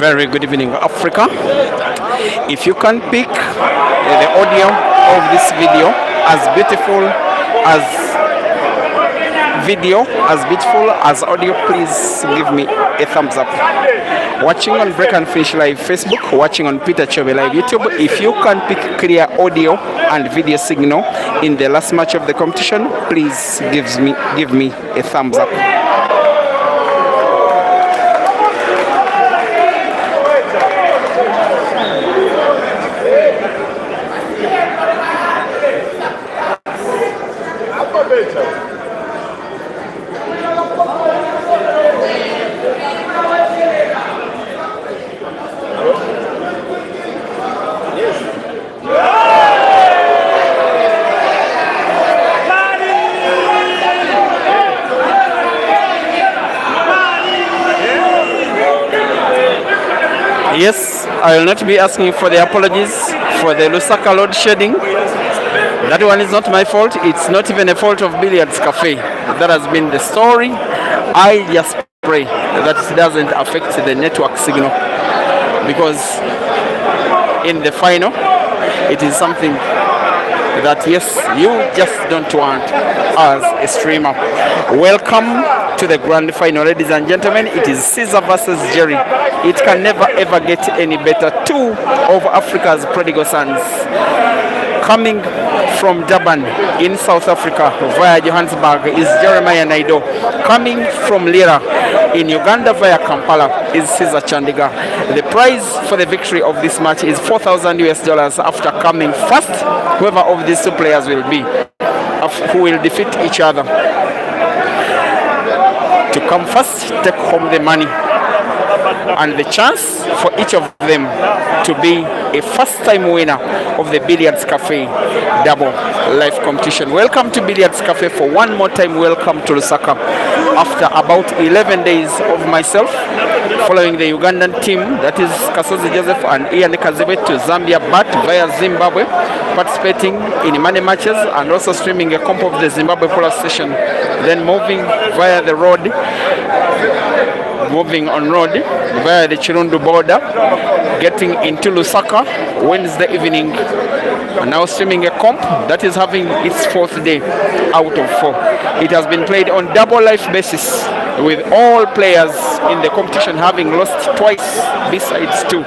Very good evening, Africa. If you can pick the audio of this video as beautiful as audio, please give me a thumbs up. Watching on Break and Finish Live Facebook, watching on Peter Chobe Live YouTube, if you can pick clear audio and video signal in the last match of the competition, please give me a thumbs up. Yes, I will not be asking for the apologies for the Lusaka load shedding. That one is not my fault. It's not even a fault of Billiards Cafe. That has been the story. I just pray that it doesn't affect the network signal, because in the final, it is something that, yes, you just don't want as a streamer. Welcome to the grand final, ladies and gentlemen. It is Caesar versus Jerry. It can never ever get any better. Two of Africa's prodigal sons coming from Durban in South Africa via Johannesburg is Jeremiah Naido. Coming from Lira in Uganda via Kampala is Caesar Chandiga. The prize for the victory of this match is $4,000 after coming first. Whoever of these two players will be, who will defeat each other. To come first, take home the money and the chance for each of them to be a first-time winner of the Billiards Cafe double live competition. Welcome to Billiards Cafe for one more time. Welcome to Lusaka. After about 11 days of myself following the Ugandan team, that is Kasozi Joseph and Ian Kazebe, to Zambia, but via Zimbabwe, participating in money matches and also streaming a comp of the Zimbabwe Polar Station, then moving via the road, moving on road via the Chirundu border, getting into Lusaka Wednesday evening, and now streaming a comp that is having its fourth day out of 4. It has been played on double life basis, with all players in the competition having lost twice besides 2.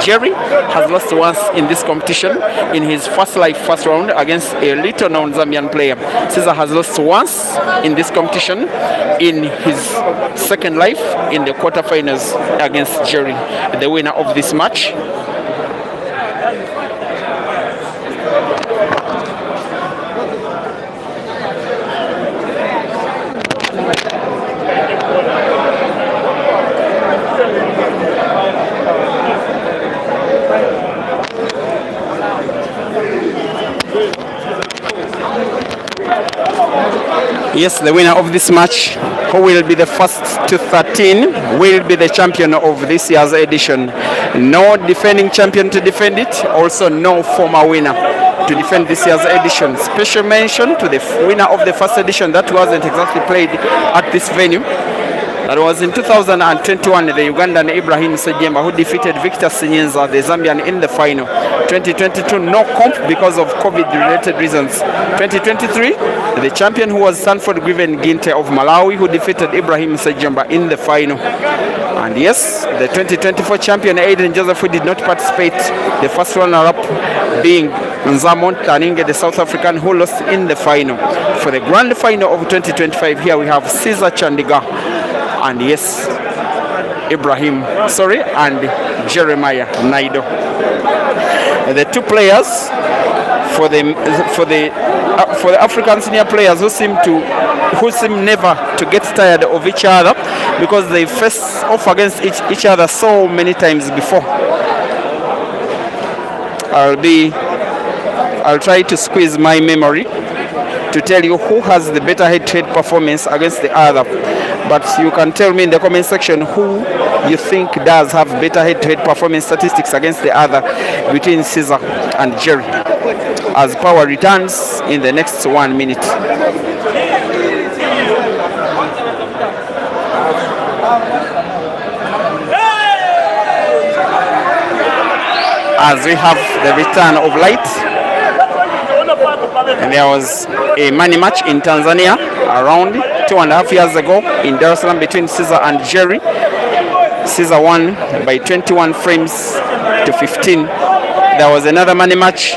Jerry has lost once in this competition in his first round against a little known Zambian player. Caesar has lost once in this competition in his second life in the quarterfinals against Jerry, the winner of this match. Yes, the winner of this match, who will be the first to 13, will be the champion of this year's edition. No defending champion to defend it, also no former winner to defend this year's edition. Special mention to the winner of the first edition that wasn't exactly played at this venue. That was in 2021, the Ugandan Ibrahim Sejemba, who defeated Victor Sinyenza, the Zambian, in the final. 2022, no comp because of COVID-related reasons. 2023, the champion, who was Sanford Griven Ginte of Malawi, who defeated Ibrahim Sejemba in the final. And yes, the 2024 champion, Aiden Joseph, who did not participate, the first runner-up being Nzamon Taninge, the South African, who lost in the final. For the grand final of 2025, here we have Caesar Chandiga and yes, Ibrahim, and Jeremiah Naido. The two players for the African senior players who seem never to get tired of each other, because they face off against each other so many times before. I'll try to squeeze my memory to tell you who has the better head-to-head performance against the other. But you can tell me in the comment section who you think does have better head-to-head performance statistics against the other between Caesar and Jerry, as power returns in the next 1 minute. as we have the return of light. And there was a money match in Tanzania around 2.5 years ago in Dar es Salaam between Caesar and Jerry. Caesar won by 21 frames to 15. There was another money match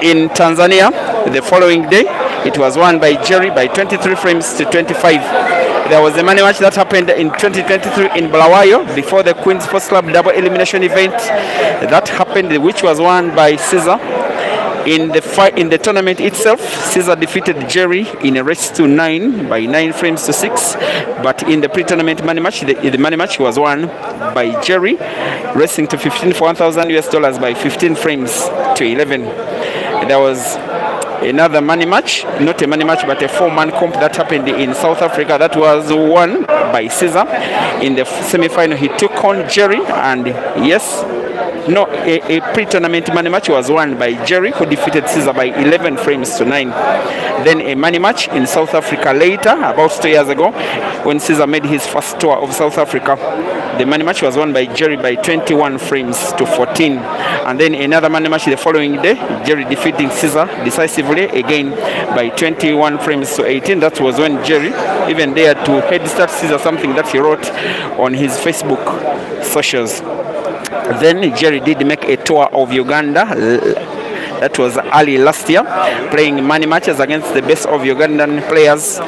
in Tanzania the following day. It was won by Jerry by 23 frames to 25. There was a money match that happened in 2023 in Bulawayo before the Queen's Sports Club double elimination event that happened, which was won by Caesar. In the tournament itself, Caesar defeated Jerry in a race to 9 by 9 frames to 6. But in the pre-tournament money match, the money match was won by Jerry, racing to 15 for $1,000 by 15 frames to 11. There was another money match, not a money match, but a 4-man comp that happened in South Africa that was won by Caesar. In the semi-final, he took on Jerry, and a pre-tournament money match was won by Jerry, who defeated Caesar by 11 frames to 9. Then a money match in South Africa later, about 2 years ago, when Caesar made his first tour of South Africa. The money match was won by Jerry by 21 frames to 14. And then another money match the following day, Jerry defeating Caesar decisively again by 21 frames to 18. That was when Jerry even dared to head start Caesar, something that he wrote on his Facebook socials. Then Jerry did make a tour of Uganda. That was early last year, playing money matches against the best of Ugandan players.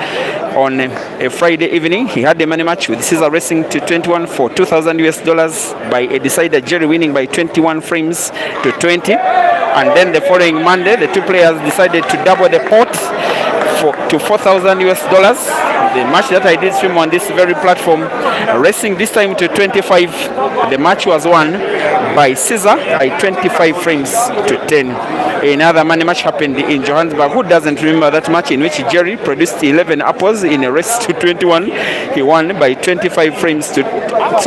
On a Friday evening, he had a money match with Caesar racing to 21 for $2,000 by a decider, Jerry winning by 21 frames to 20. And then the following Monday, the two players decided to double the pot to $4,000. The match that I did stream on this very platform, racing this time to 25. The match was won by Caesar by 25 frames to 10. Another money match happened in Johannesburg. Who doesn't remember that match in which Jerry produced 11 apples in a race to 21? He won by 25 frames to,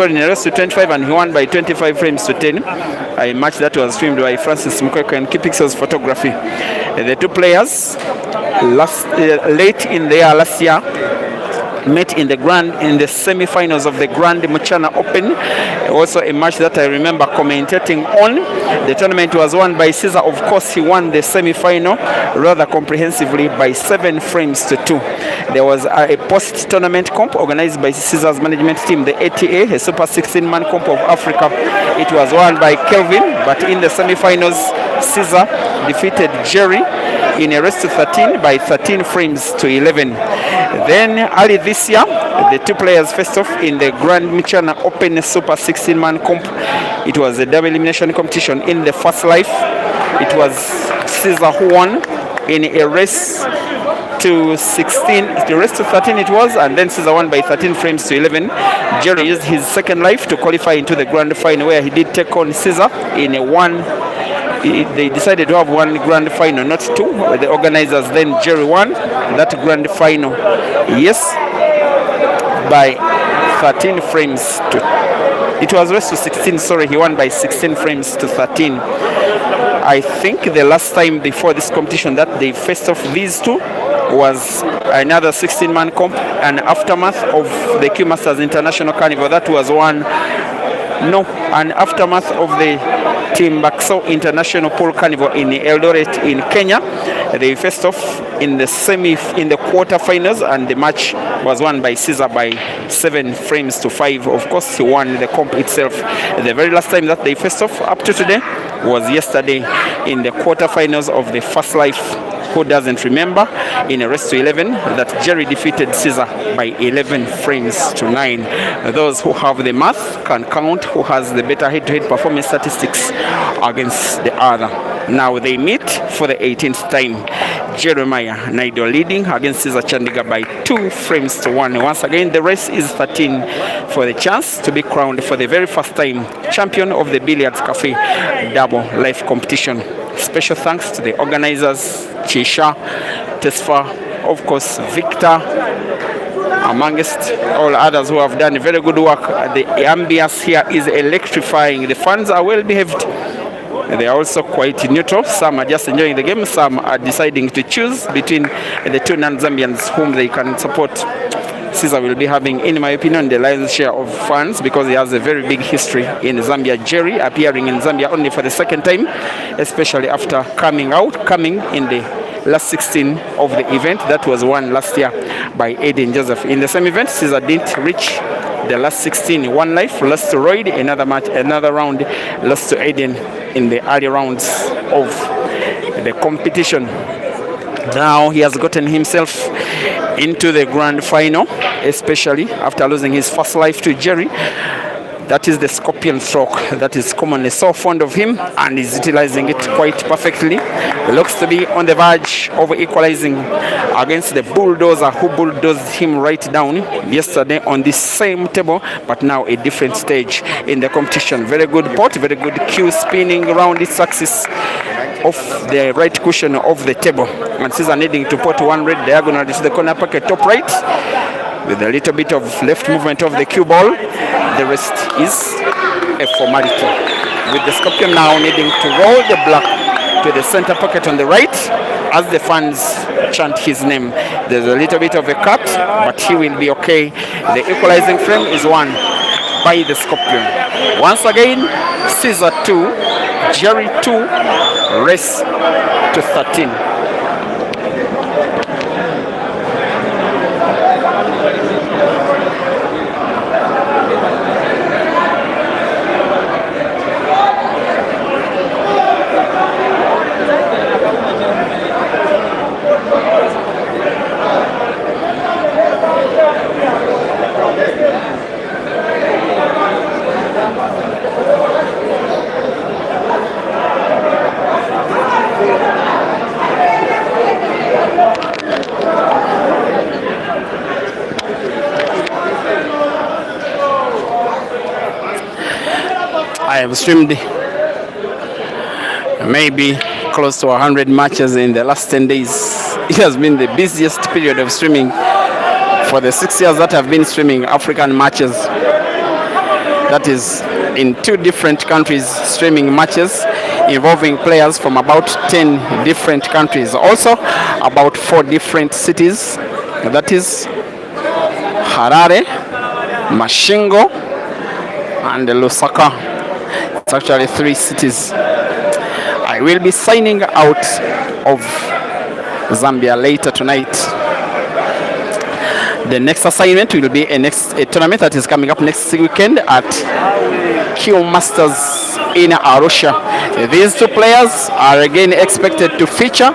in a race to 25, and he won by 25 frames to 10. A match that was filmed by Francis Mukweko and Kipixel's photography. The two players late in the year last year met in the semi-finals of the Grand Mchana Open. Also a match that I remember commentating on. The tournament was won by Caesar. Of course, he won the semi-final rather comprehensively by 7 frames to 2. There was a post-tournament comp organized by Caesar's management team, the ATA, a Super 16-man comp of Africa. It was won by Kelvin, but in the semi-finals, Caesar defeated Jerry in a race to 13 by 13 frames to 11. Then early this year, the two players faced off in the Grand Mchana Open Super 16-man comp. It was a double elimination competition in the first life. It was Caesar who won in a race to 16, the race to 13 it was, and then Caesar won by 13 frames to 11. Jerry used his second life to qualify into the grand final, where he did take on Caesar in a one. They decided to have one grand final, not two. The organizers then Jerry won that grand final, yes, by 13 frames to. It was race to 16. Sorry, he won by 16 frames to 13. I think the last time before this competition that they faced off these two was another 16-man comp, an aftermath of the Q Masters International Carnival. That was an aftermath of the Timbuktu International Pool Carnival in Eldoret in Kenya. They faced off in the quarterfinals, and the match was won by Caesar by 7 frames to 5. Of course, he won the comp itself. The very last time that they faced off up to today was yesterday in the quarterfinals of the First Life. Who doesn't remember, in a race to 11 that Jerry defeated Caesar by 11 frames to 9. Those who have the math can count who has the better head-to-head performance statistics against the other. Now they meet for the 18th time. Jeremiah Naido leading against Caesar Chandiga by 2 frames to 1. Once again, the race is 13 for the chance to be crowned for the very first time champion of the Billiards Cafe double life competition. Special thanks to the organizers, Chisha, Tesfa, of course, Victor, amongst all others who have done very good work. The ambience here is electrifying. The fans are well behaved. They are also quite neutral. Some are just enjoying the game. Some are deciding to choose between the two non-Zambians whom they can support. Caesar will be having, in my opinion, the lion's share of fans because he has a very big history in Zambia. Jerry appearing in Zambia only for the second time, especially after coming in the last 16 of the event that was won last year by Aiden Joseph. In the same event, Caesar didn't reach the last 16. One life, lost to Royd, another round, lost to Aiden in the early rounds of the competition. Now he has gotten himself into the grand final, especially after losing his first life to Jerry. That is the scorpion stroke that is commonly so fond of him, and is utilizing it quite perfectly. He looks to be on the verge of equalizing against the bulldozer who bulldozed him right down yesterday on this same table, but now a different stage in the competition. Very good pot, very good cue spinning around its axis of the right cushion of the table. And Caesar needing to put one red diagonal to the corner pocket top right with a little bit of left movement of the cue ball. The rest is a formality. With the scorpion now needing to roll the black to the center pocket on the right as the fans chant his name. There's a little bit of a cut, but he will be okay. The equalizing frame is won by the scorpion. Once again, Caesar 2, Jerry 2, race to 13. I have streamed maybe close to 100 matches in the last 10 days. It has been the busiest period of streaming for the 6 years that I've been streaming African matches. That is in 2 different countries, streaming matches involving players from about 10 different countries. Also about 4 different cities. That is Harare, Mashingo, and Lusaka. It's actually 3 cities. I will be signing out of Zambia later tonight. The next assignment will be a tournament that is coming up next weekend at Q Masters in Arusha. These 2 players are again expected to feature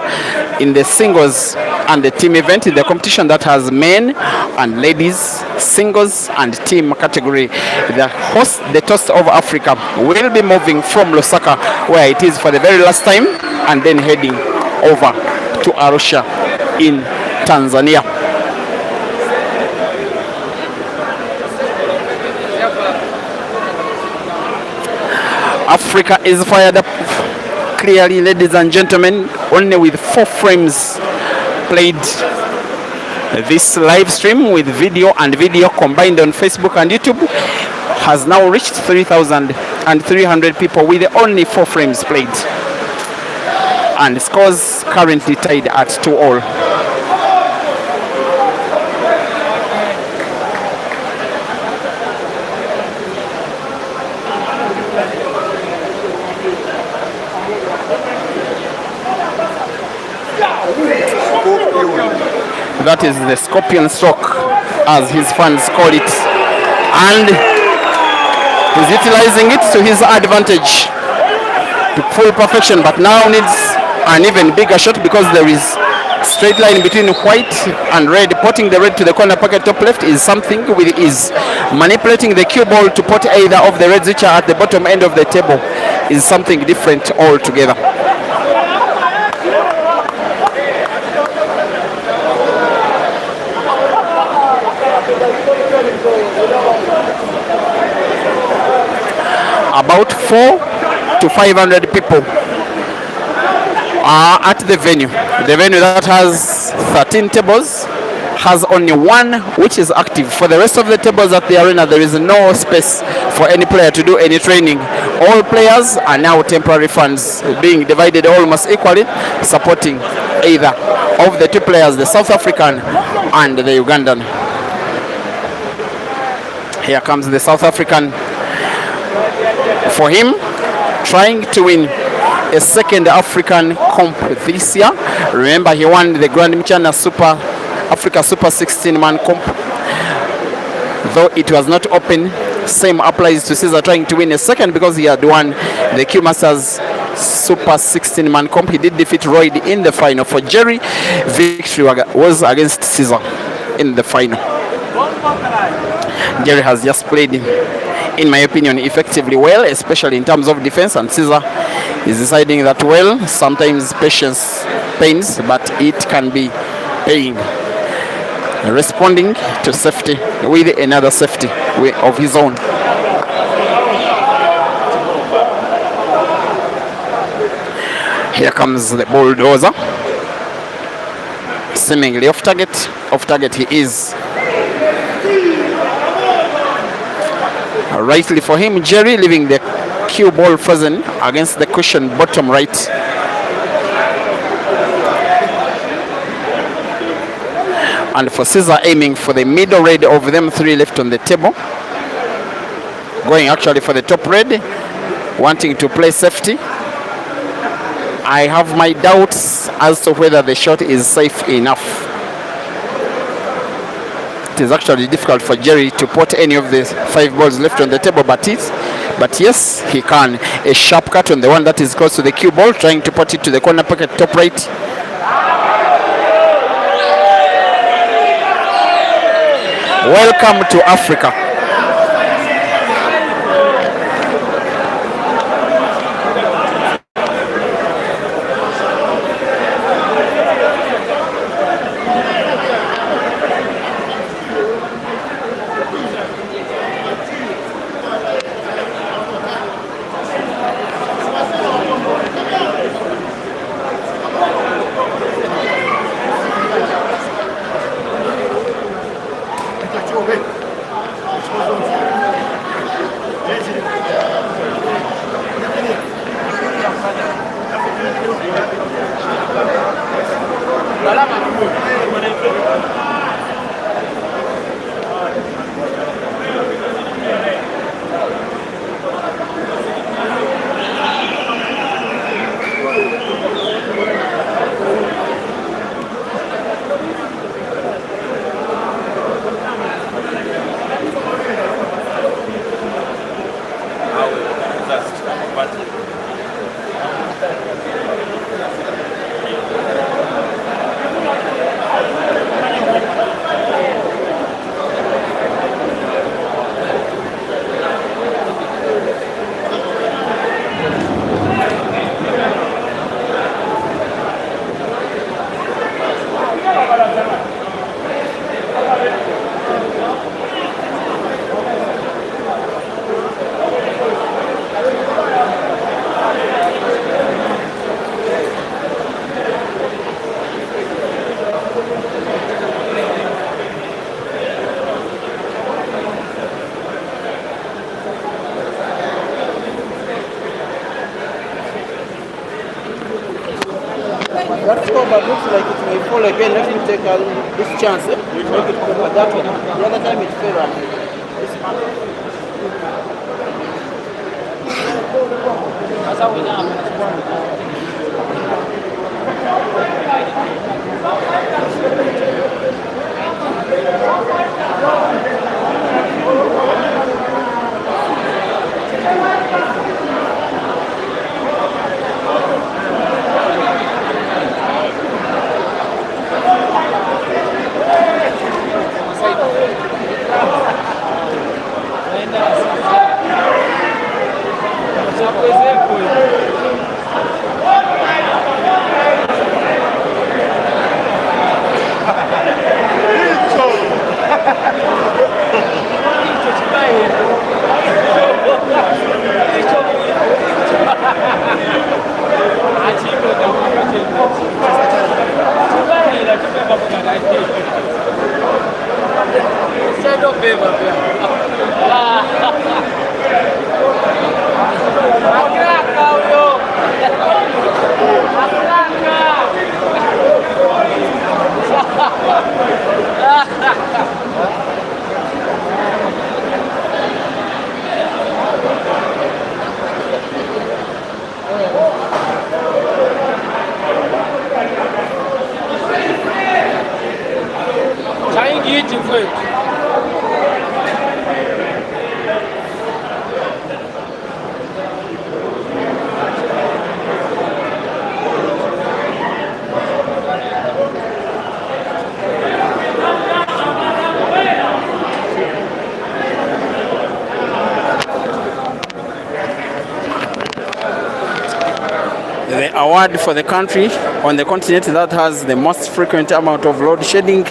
in the singles and the team event in the competition that has men and ladies singles and team category. The host, the Toast of Africa, will be moving from Lusaka, where it is for the very last time, and then heading over to Arusha in Tanzania. Africa is fired up clearly, ladies and gentlemen, only with 4 frames played. This live stream with video combined on Facebook and YouTube has now reached 3,300 people with only 4 frames played, and scores currently tied at 2-all. That is the scorpion stroke, as his fans call it, and he's utilizing it to his advantage to full perfection, but now needs an even bigger shot because there is straight line between white and red. Potting the red to the corner pocket top left is something with ease. Manipulating the cue ball to pot either of the reds which are at the bottom end of the table is something different altogether. About 400 to 500 people are at the venue. The venue that has 13 tables has only 1 which is active. For the rest of the tables at the arena, there is no space for any player to do any training. All players are now temporary fans, being divided almost equally, supporting either of the 2 players, the South African and the Ugandan. Here comes the South African. For him, trying to win a second African comp this year. Remember, he won the Grand Mchana Super Africa Super 16-man comp. Though it was not open, same applies to Caesar trying to win a second because he had won the Q Masters Super 16-man comp. He did defeat Royd in the final. For Jerry, victory was against Caesar in the final. Jerry has just played, in my opinion, effectively well, especially in terms of defense, and Caesar is deciding that well. Sometimes patience pains, but it can be paying. Responding to safety with another safety of his own. Here comes the bulldozer. Seemingly off target. Off target he is. Rightly for him, Jerry leaving the cue ball frozen against the cushion bottom right. And for Caesar aiming for the middle red of them three left on the table. Going actually for the top red, wanting to play safety. I have my doubts as to whether the shot is safe enough. It is actually difficult for Jerry to put any of the 5 balls left on the table, but yes, he can. A sharp cut on the one that is close to the cue ball, trying to put it to the corner pocket top right. Welcome to Africa. That scoreboard looks like it may fall again. Let me take this chance. Make it that one. The other time it fell on this one. That's how we know. The award for the country on the continent that has the most frequent amount of load shedding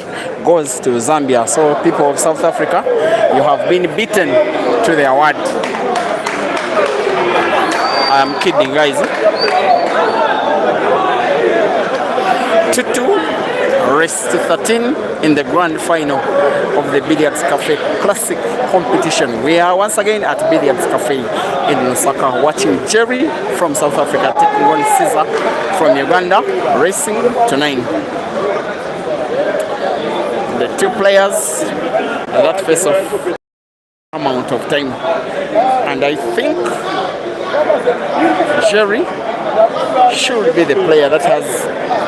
goes to Zambia. So people of South Africa, you have been beaten to the award. I'm kidding, guys. 2-2, race to 13 in the grand final of the Billiards Cafe Classic competition. We are once again at Billiards Cafe in Lusaka, watching Jerry from South Africa taking on Caesar from Uganda, racing to 9. The two players that face off amount of time, and I think Jerry should be the player that has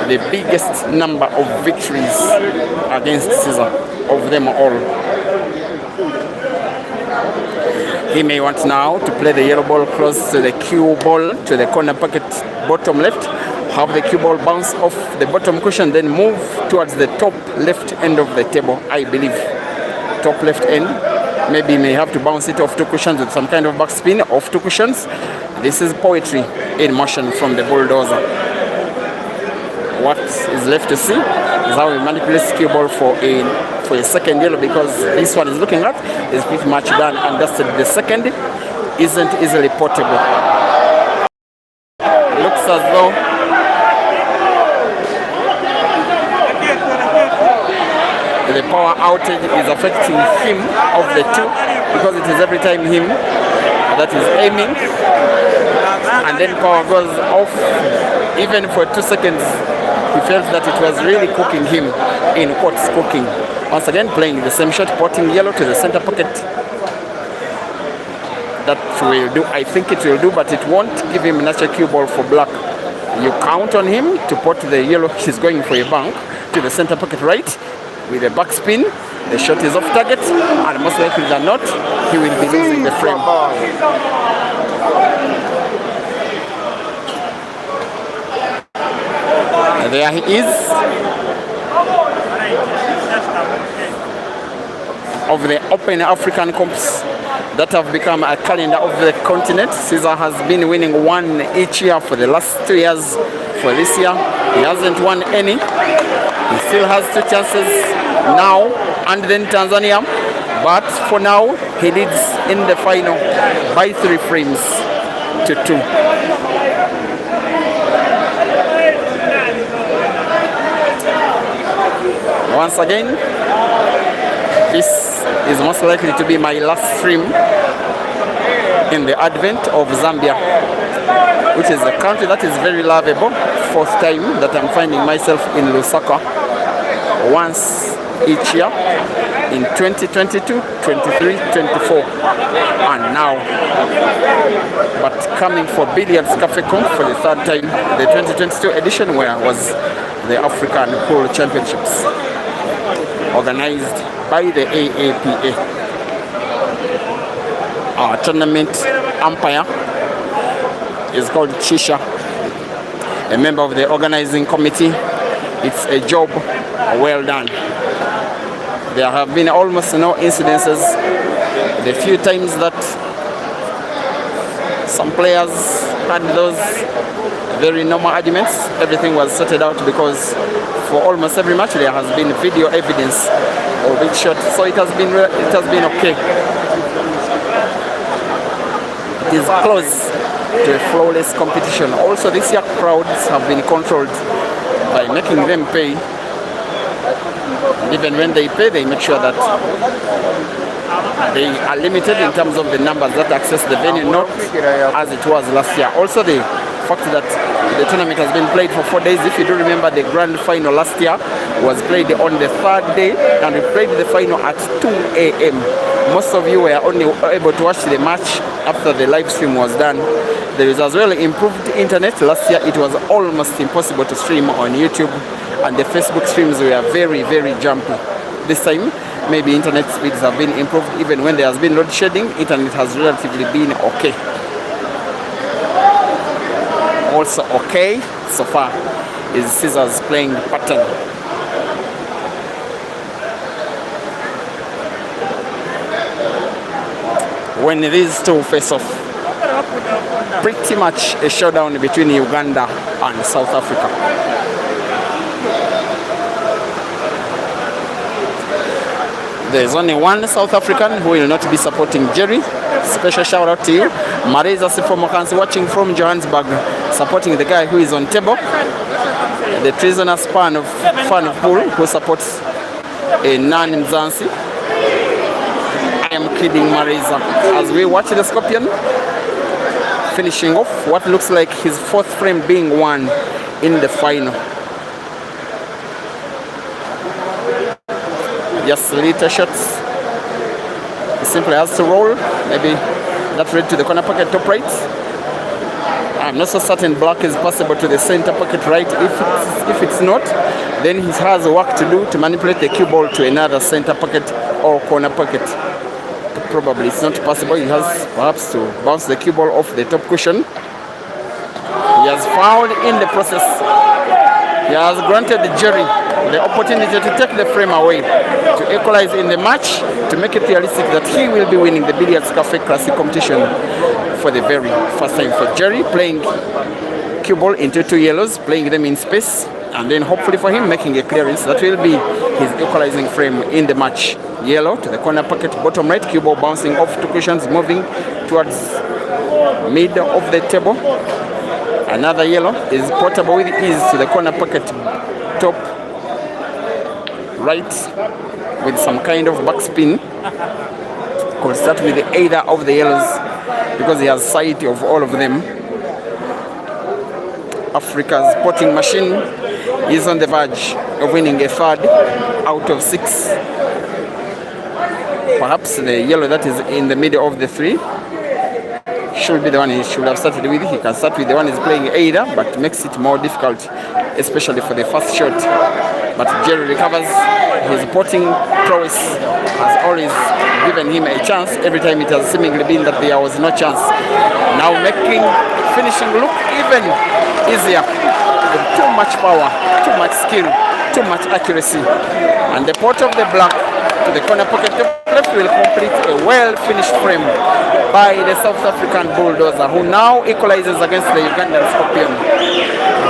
the biggest number of victories against Caesar of them all. He may want now to play the yellow ball close to the cue ball to the corner pocket bottom left, have the cue ball bounce off the bottom cushion, then move towards the top left end of the table, I believe. Top left end. Maybe he may have to bounce it off two cushions with some kind of backspin off two cushions. This is poetry in motion from the bulldozer. What is left to see is how he manipulates the cue ball for a second yellow, because this one is looking at is pretty much done and dusted. The second isn't easily portable. Looks as though the power outage is affecting him of the two, because it is every time him that is aiming, and then power goes off. Even for 2 seconds, he felt that it was really cooking him, in quotes cooking. Once again playing the same shot, potting yellow to the center pocket. That will do, I think it will do, but it won't give him natural cue ball for black. You count on him to pot the yellow. He's going for a bank to the center pocket right with a backspin. The shot is off target, and most likely than not, he will be losing the frame. And there he is. Of the Open African Comps that have become a calendar of the continent, Caesar has been winning one each year for the last 2 years. For this year, he hasn't won any. He still has 2 chances now and then Tanzania, but for now he leads in the final by 3 frames to 2. Once again, this is most likely to be my last stream in the advent of Zambia, which is a country that is very lovable. 4th time that I'm finding myself in Lusaka, once each year in 2022, 23, 24, and now. But coming for Billiards Cafe Comp for the 3rd time, the 2022 edition, where was the African Pool Championships, organized by the AAPA. Our tournament umpire is called Chisha, a member of the organizing committee. It's a job well done. There have been almost no incidences. The few times that some players had those very normal arguments, everything was sorted out, because for almost every match there has been video evidence of each shot, so it has been okay. It is close to a flawless competition. Also, this year crowds have been controlled by making them pay. Even when they pay, they make sure that they are limited in terms of the numbers that access the venue, not as it was last year. Also, the fact that the tournament has been played for 4 days. If you do remember, the grand final last year was played on the 3rd day, and we played the final at 2 a.m. Most of you were only able to watch the match after the live stream was done. There is as well improved internet. Last year it was almost impossible to stream on YouTube, and the Facebook streams were very, very jumpy. This time, maybe internet speeds have been improved. Even when there has been load shedding, internet has relatively been okay. Also okay so far is Caesar's playing pattern. When these two face off, pretty much a showdown between Uganda and South Africa. There's only one South African who will not be supporting Jerry. Special shout out to you. Marisa Sifomokansi watching from Johannesburg, supporting the guy who is on table. The Prisoners fan of Pool who supports a Nan Mzansi. I am kidding, Marisa. As we watch the Scorpion finishing off what looks like his fourth frame being won in the final. Just later shots. He simply has to roll. Maybe that red to the corner pocket top right. I'm not so certain black is possible to the center pocket right. If it's not, then he has work to do to manipulate the cue ball to another center pocket or corner pocket. Probably it's not possible. He has perhaps to bounce the cue ball off the top cushion. He has fouled in the process. He has granted Jerry the opportunity to take the frame away, to equalize in the match, to make it realistic that he will be winning the Billiards Cafe Classic competition for the very first time. For Jerry, playing cue ball into two yellows, playing them in space, and then hopefully for him making a clearance that will be his equalizing frame in the match. Yellow to the corner pocket, bottom right, cue ball bouncing off two cushions, moving towards middle of the table. Another yellow is portable with ease to the corner pocket, top right, with some kind of backspin. Could start with either of the yellows because he has sight of all of them. Africa's potting machine is on the verge of winning a third out of 6. Perhaps the yellow that is in the middle of the 3 should be the one he should have started with. He can start with the one he's playing either, but makes it more difficult, especially for the first shot. But Jerry recovers. His potting prowess has always given him a chance. Every time it has seemingly been that there was no chance. Now making finishing look even easier. With too much power, too much skill, too much accuracy. And the pot of the black to the corner pocket left will complete a well-finished frame by the South African Bulldozer, who now equalizes against the Ugandan Scorpion.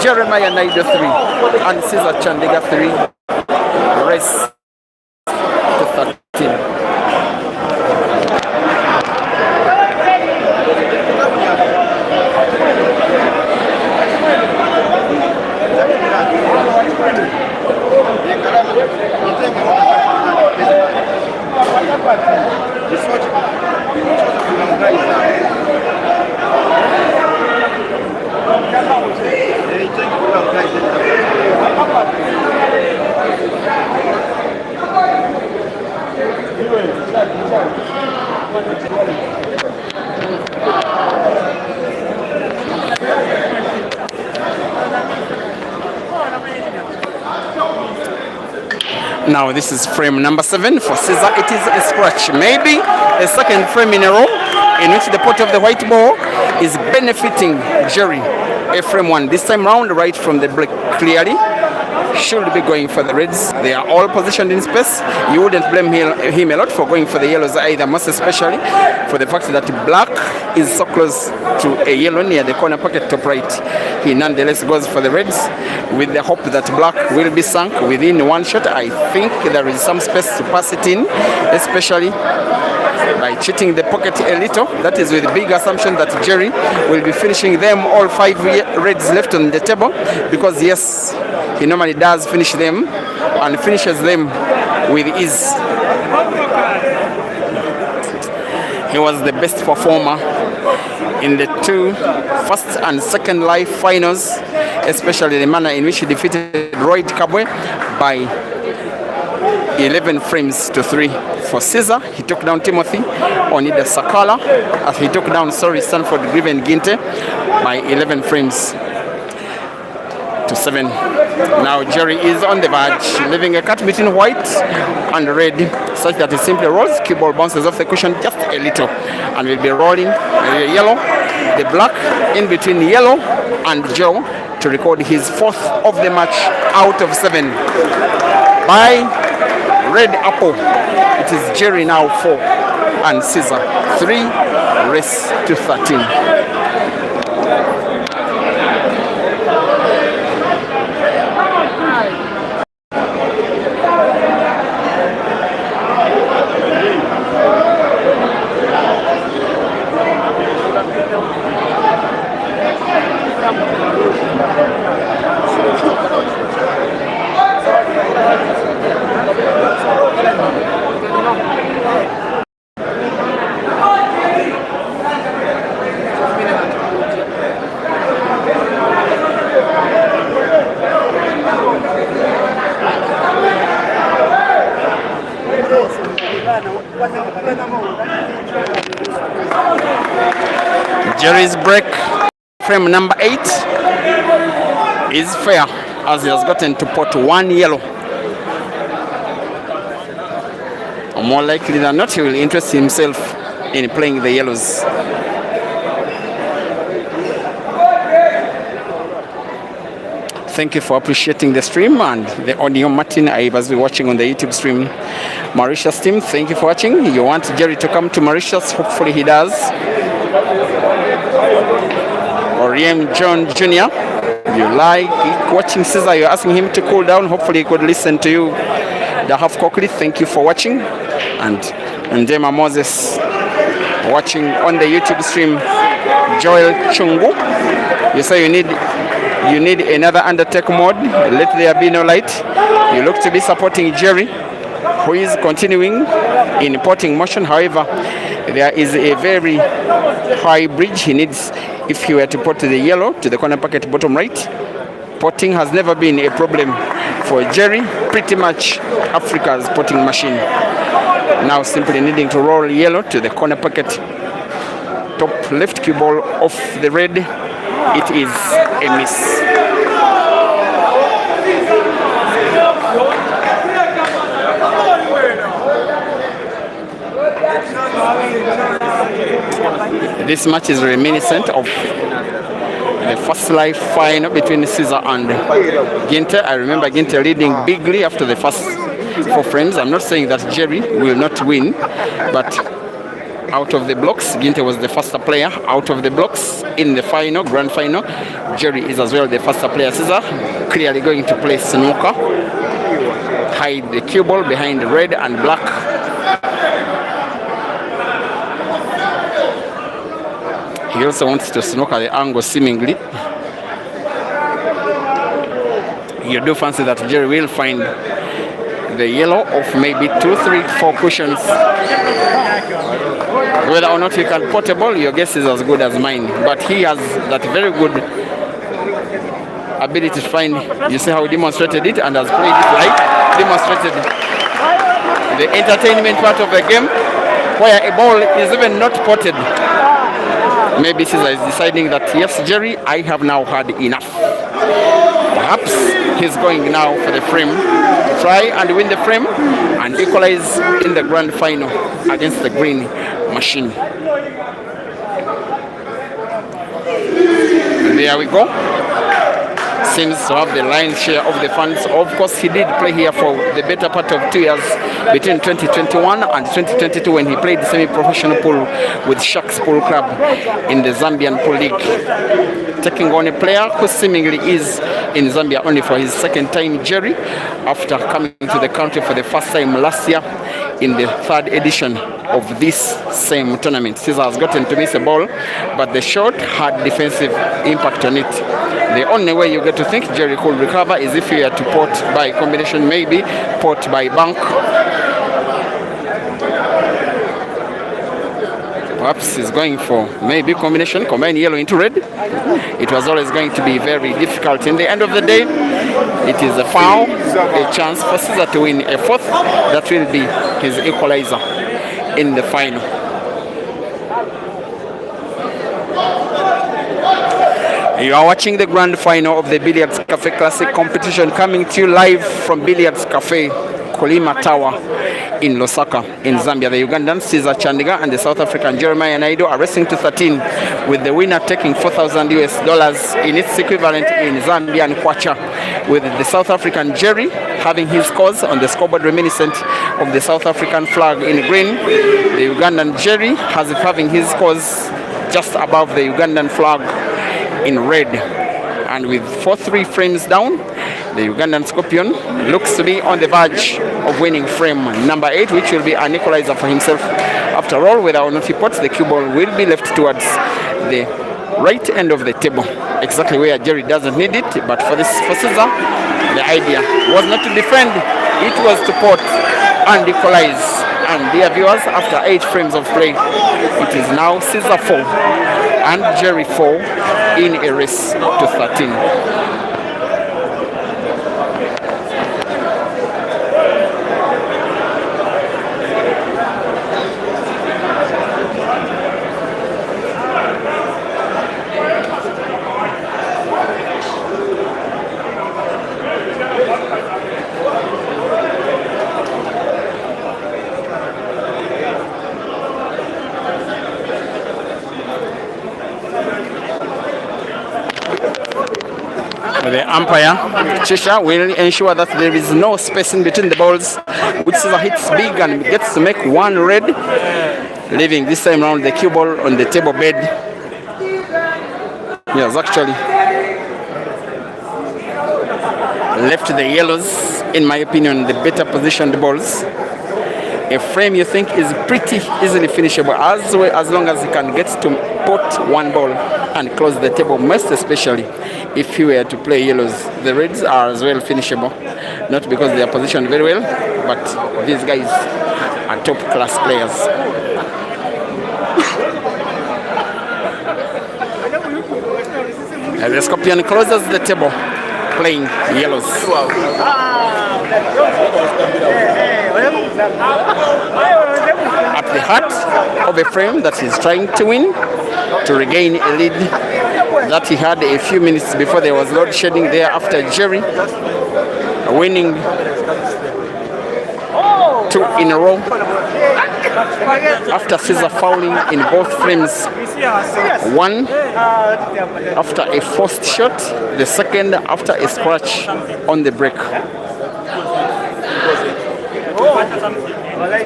Jeremiah Naido 3 and Caesar Chandiga 3. Race to 13. Now this is frame number 7 for Caesar. It is a scratch, maybe a second frame in a row in which the pot of the white ball is benefiting Jerry. A frame 1 this time round, right from the break clearly. Should be going for the reds. They are all positioned in space. You wouldn't blame him a lot for going for the yellows either, most especially for the fact that black is so close to a yellow near the corner pocket top right. He nonetheless goes for the reds with the hope that black will be sunk within one shot. I think there is some space to pass it in, especially by cheating the pocket a little. That is with the big assumption that Jerry will be finishing them all 5 reds left on the table, because yes, he normally does finish them and finishes them with ease. He was the best performer in the 2 first and second live finals, especially the manner in which he defeated Royd Kabwe by 11 frames to 3. For Caesar, he took down Timothy Onida Sakala, as he took down Stanford Griven Ginte by 11 frames to 7. Now Jerry is on the verge, leaving a cut between white and red, such that he simply rolls. Cue ball bounces off the cushion just a little, and will be rolling yellow, the black in between yellow and Joe to record his 4th of the match out of 7 by red apple. It is Jerry now 4 and Caesar 3, race to 13. Jerry's break, frame number 8, is fair as he has gotten to pot 1 yellow. More likely than not, he will interest himself in playing the yellows. Thank you for appreciating the stream and the audio. Martin, I was watching on the YouTube stream. Mauritius team, thank you for watching. You want Jerry to come to Mauritius? Hopefully he does. Oriem John Jr., you like watching Caesar? You're asking him to cool down. Hopefully he could listen to you. The half cockly, thank you for watching. And Dema Moses watching on the YouTube stream. Joel Chungu, you say you need another undertake mode. Let there be no light. You look to be supporting Jerry, who is continuing in potting motion. However, there is a very high bridge he needs if he were to pot the yellow to the corner pocket bottom right. Potting has never been a problem for Jerry, pretty much Africa's potting machine. Now simply needing to roll yellow to the corner pocket, top left cue ball off the red. It is a miss. This match is reminiscent of the first live final between Caesar and Ginter. I remember Ginter leading bigly after the first 4 frames. I'm not saying that Jerry will not win, but out of the blocks, Ginter was the faster player. Out of the blocks in the final, grand final, Jerry is as well the faster player. Caesar clearly going to play snooker. Hide the cue ball behind red and black. He also wants to snooker the angle seemingly. You do fancy that Jerry will find the yellow of maybe 2, 3, 4 cushions. Whether or not he can pot a ball, your guess is as good as mine. But he has that very good ability to find. You see how he demonstrated it and has played it live. Demonstrated the entertainment part of the game, where a ball is even not potted. Maybe Caesar is deciding that, yes, Jerry, I have now had enough. Perhaps he's going now for the frame, try and win the frame and equalize in the grand final against the green machine. There we go. Seems to have the lion's share of the funds. Of course, he did play here for the better part of 2 years between 2021 and 2022 when he played semi-professional pool with Sharks Pool Club in the Zambian Pool League. Taking on a player who seemingly is in Zambia only for his second time, Jerry, after coming to the country for the first time last year in the 3rd edition of this same tournament. Caesar has gotten to miss a ball, but the shot had defensive impact on it. The only way you get to think Jerry could recover is if you are to pot by combination, maybe pot by bank. Perhaps he's going for maybe combination, combine yellow into red. It was always going to be very difficult. In the end of the day, it is a foul, a chance for Caesar to win a 4th. That will be his equalizer in the final. You are watching the grand final of the Billiards Cafe Classic competition, coming to you live from Billiards Cafe, Kolima Tower in Lusaka in Zambia. The Ugandan Caesar Chandiga and the South African Jeremiah Naido are racing to 13, with the winner taking $4,000 in its equivalent in Zambian kwacha, with the South African Jerry having his scores on the scoreboard reminiscent of the South African flag in green. The Ugandan Jerry has having his scores just above the Ugandan flag in red. And with 4-3 frames down, the Ugandan Scorpion looks to be on the verge of winning frame number 8, which will be an equalizer for himself. After all, whether or not he pots, the cue ball will be left towards the right end of the table, exactly where Jerry doesn't need it. But for Caesar, the idea was not to defend, it was to pot and equalize. And dear viewers, after 8 frames of play, it is now Caesar 4 and Jerry 4 in a race to 13. The umpire, Chisha, will ensure that there is no spacing between the balls, which Caesar hits big and gets to make one red, leaving this time around the cue ball on the table bed. Yes, actually left the yellows, in my opinion, the better positioned balls. A frame you think is pretty easily finishable as long as he can get to put one ball and close the table, most especially if you were to play yellows. The reds are as well finishable, not because they are positioned very well, but these guys are top class players. The Scorpion closes the table playing yellows. At the heart of a frame that he's trying to win, to regain a lead that he had a few minutes before there was load shedding there after Jerry winning 2 in a row. After Caesar fouling in both frames, one after a forced shot, the second after a scratch on the break.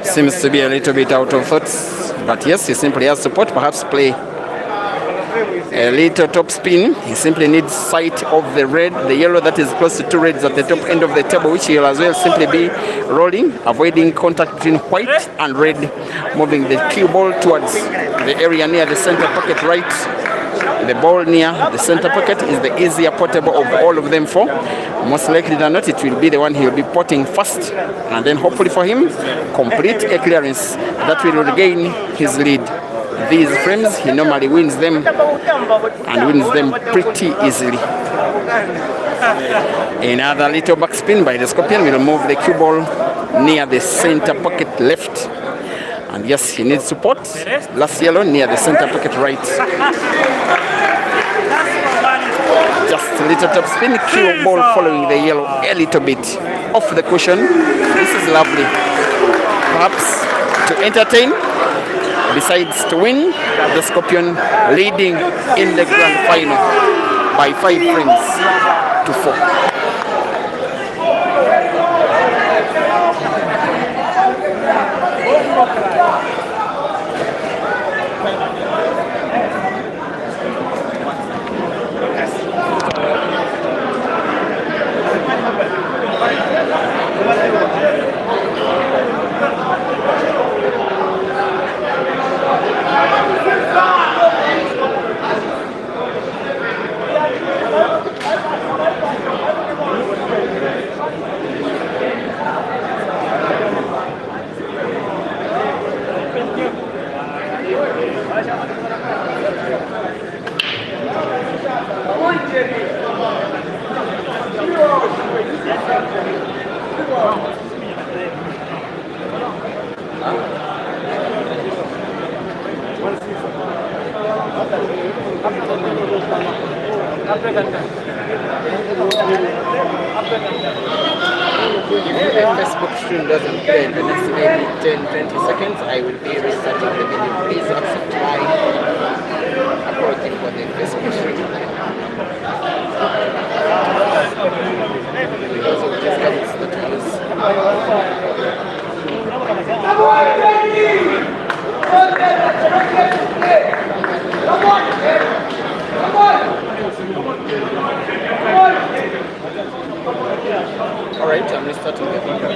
Seems to be a little bit out of thoughts, but yes, he simply has support, perhaps play a little top spin. He simply needs sight of the red, the yellow that is close to 2 reds at the top end of the table, which he'll as well simply be rolling, avoiding contact between white and red, moving the cue ball towards the area near the center pocket right. The ball near the center pocket is the easier portable of all of them four. Most likely than not, it will be the one he will be potting first, and then hopefully for him, complete a clearance that will regain his lead. These frames, he normally wins them, and wins them pretty easily. Another little backspin by the Scorpion will move the cue ball near the center pocket left. And yes, he needs support. Last yellow near the center pocket right. Just a little top spin, cue ball following the yellow a little bit off the cushion. This is lovely. Perhaps to entertain, besides to win, the Scorpion leading in the grand final by 5 frames to 4. If the Facebook stream doesn't play in the next maybe 10-20 seconds, I will be restarting the video. Please accept my apology for the Facebook stream. Because of these habits that we use. All right, I'm restarting the video.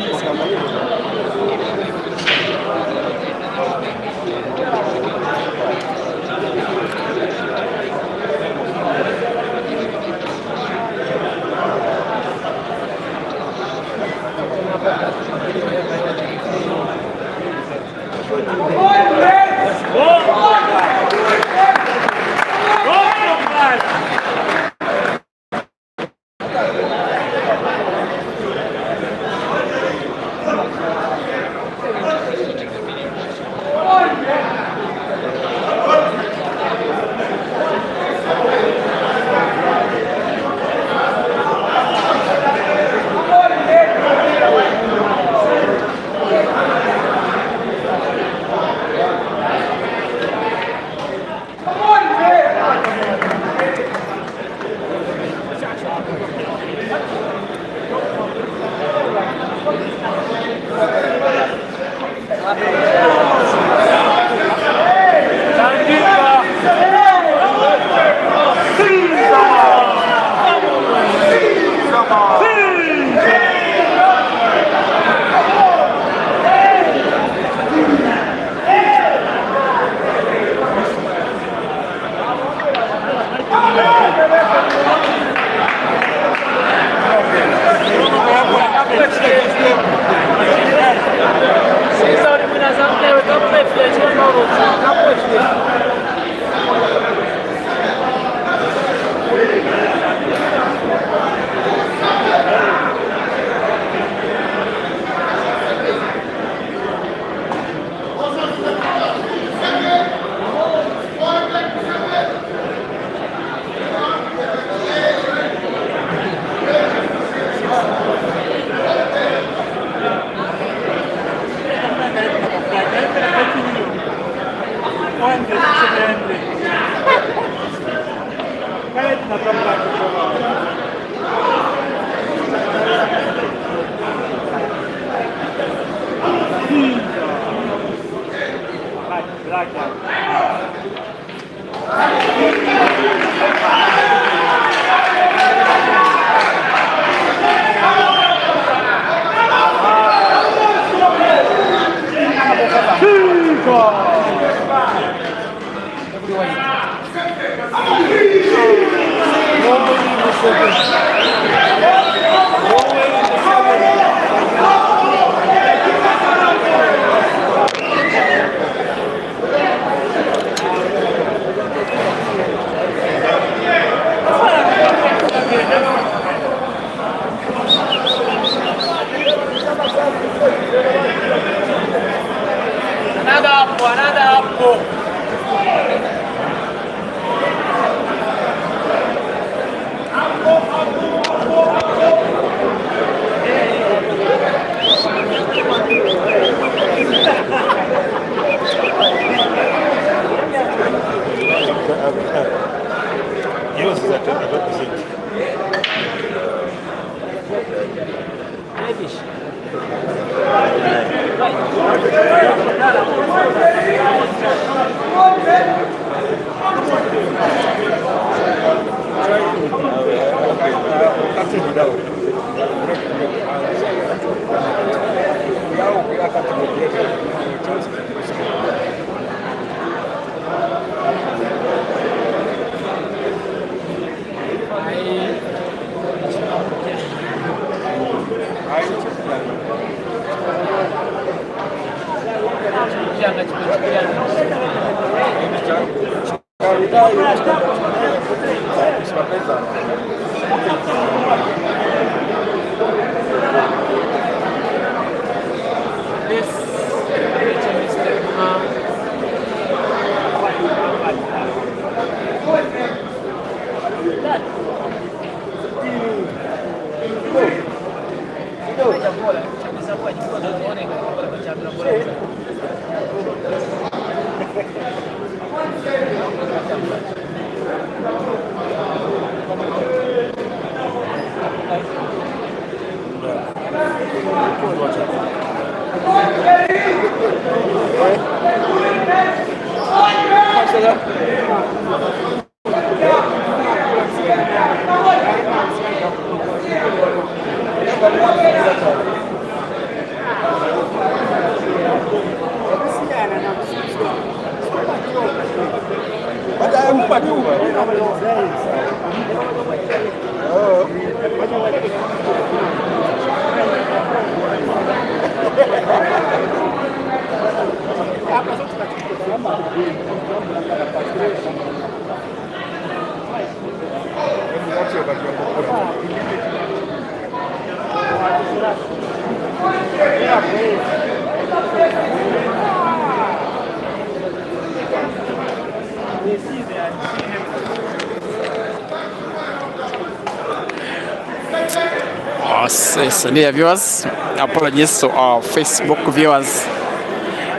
Yes, dear viewers, apologies to our Facebook viewers.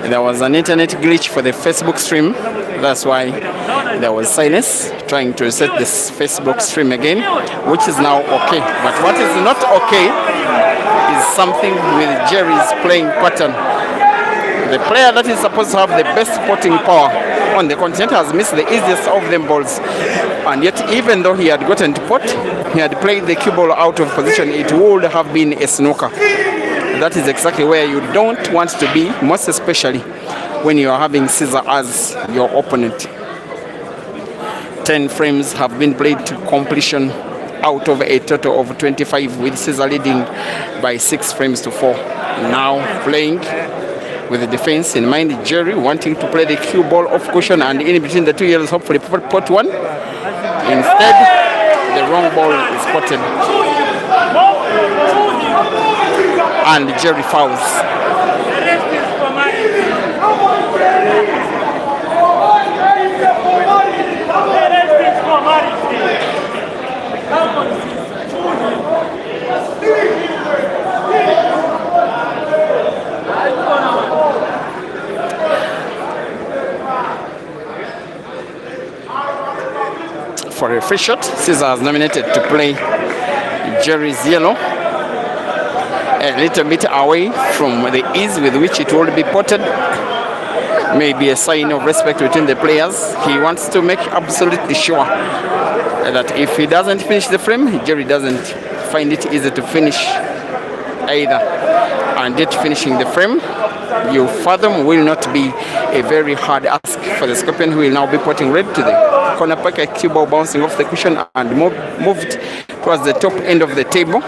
There was an internet glitch for the Facebook stream. That's why there was silence, trying to reset this Facebook stream again, which is now okay. But what is not okay is something with Jerry's playing pattern. The player that is supposed to have the best potting power on the continent has missed the easiest of them balls. And yet, even though he had gotten to pot, he had played the cue ball out of position, it would have been a snooker. That is exactly where you don't want to be, most especially when you are having Caesar as your opponent. 10 frames have been played to completion out of a total of 25, with Caesar leading by 6 frames to 4. Now playing with the defense in mind. Jerry wanting to play the cue ball off cushion and in between the two yellows, hopefully pot one. Instead, the wrong ball is spotted. And Jerry fouls. For a free shot, Caesar is nominated to play Jerry's yellow. A little bit away from the ease with which it will be potted. Maybe a sign of respect between the players. He wants to make absolutely sure that if he doesn't finish the frame, Jerry doesn't find it easy to finish either. And yet finishing the frame, you fathom, will not be a very hard ask for the Scorpion, who will now be potting red to the corner pocket. Cue ball bouncing off the cushion and moved towards the top end of the table.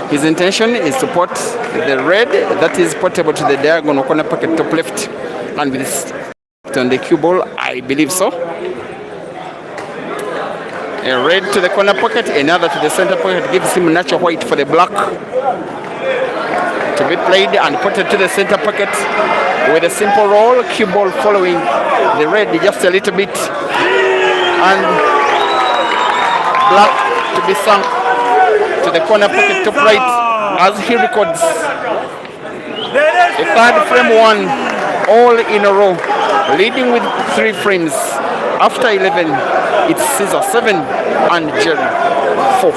His intention is to pot the red that is portable to the diagonal corner pocket top left. And with this on the cue ball, I believe so. A red to the corner pocket, another to the center pocket, gives him natural white for the black to be played and potted to the center pocket with a simple roll. Cue ball following the red just a little bit, and black to be sunk to the corner pocket top right as he records a third frame one, all in a row, leading with 3 frames. After 11, it's Caesar 7 and Jerry 4.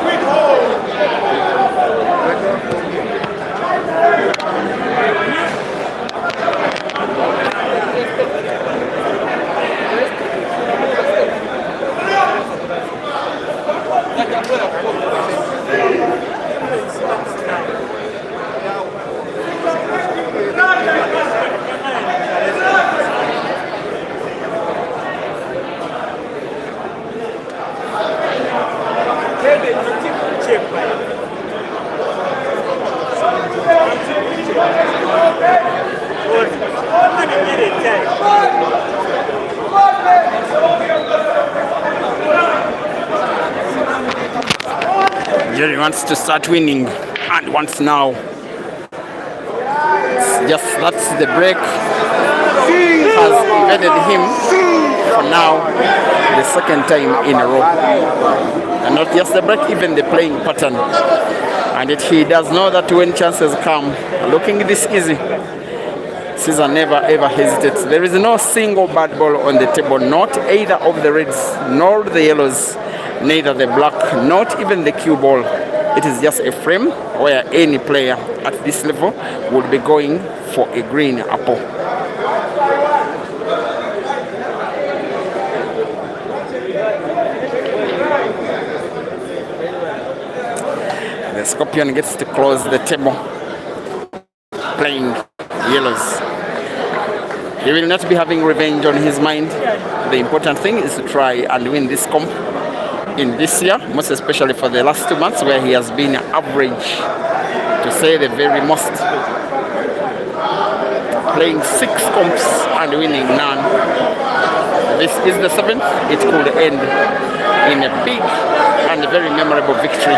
Jerry wants to start winning and wants now. It's just that's the break has invaded him for now the second time in a row. And not just the break, even the playing pattern. And yet he does know that when chances come, looking this easy, Caesar never ever hesitates. There is no single bad ball on the table, not either of the reds nor the yellows, neither the black, not even the cue ball. It is just a frame where any player at this level would be going for a green apple. The Scorpion gets to close the table, playing yellows. He will not be having revenge on his mind. The important thing is to try and win this comp in this year, most especially for the last 2 months where he has been average, to say the very most. Playing 6 comps and winning none. This is the 7th. It could end in a big and very memorable victory.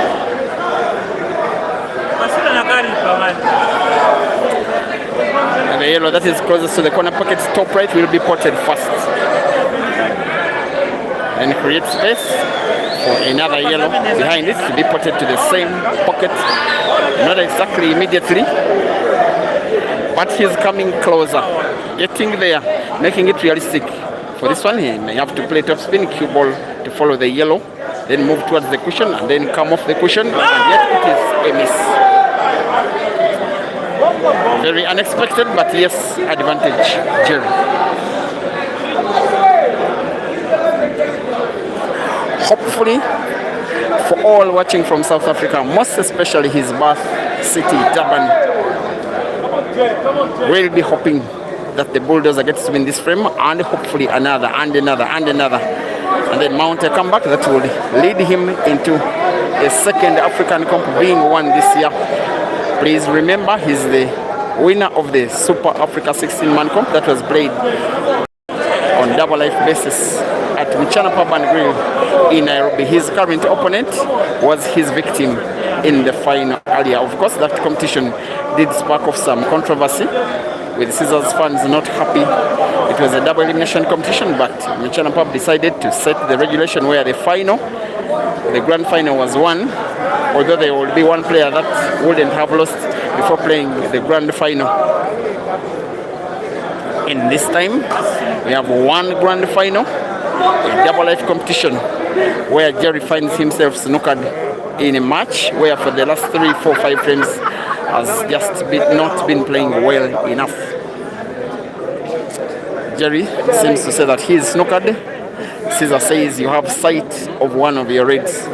And the yellow that is closest to the corner pocket's top right will be potted first. And create space for another yellow behind it to be potted to the same pocket. Not exactly immediately, but he's coming closer, getting there, making it realistic. For this one, he may have to play top spin, cue ball to follow the yellow, then move towards the cushion and then come off the cushion, and yet it is a miss. Very unexpected, but yes, advantage, Jerry. Hopefully, for all watching from South Africa, most especially his birth city, Durban, will be hoping that the Bulldozer gets to win this frame, and hopefully another, and another, and another, and then mount a comeback that will lead him into a second African Cup being won this year. Please remember, he's the winner of the Super Africa 16-man comp that was played on double life basis at Michana Pub and Grill in Nairobi. His current opponent was his victim in the final earlier. Of course, that competition did spark off some controversy, with Caesars fans not happy. It was a double elimination competition, but Michana Pub decided to set the regulation where the grand final was won, although there will be one player that wouldn't have lost before playing the grand final. In this time, we have one grand final, a double life competition, where Jerry finds himself snookered in a match where for the last 3, 4, 5 frames has just not been playing well enough. Jerry seems to say that he is snookered. Caesar says you have sight of one of your reds.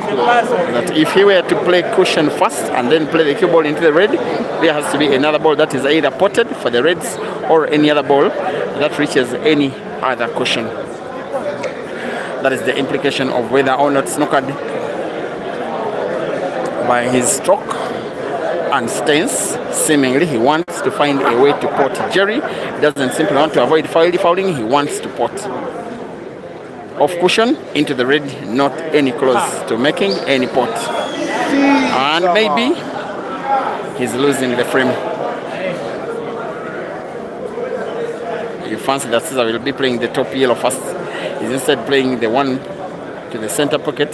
That if he were to play cushion first and then play the cue ball into the red, there has to be another ball that is either potted for the reds or any other ball that reaches any other cushion. That is the implication of whether or not snookered by his stroke and stance. Seemingly he wants to find a way to pot. Jerry doesn't simply want to avoid fouling, he wants to pot off cushion into the red, not any close to making any pot. And maybe he's losing the frame. You fancy that Caesar will be playing the top yellow first. He's instead playing the one to the center pocket.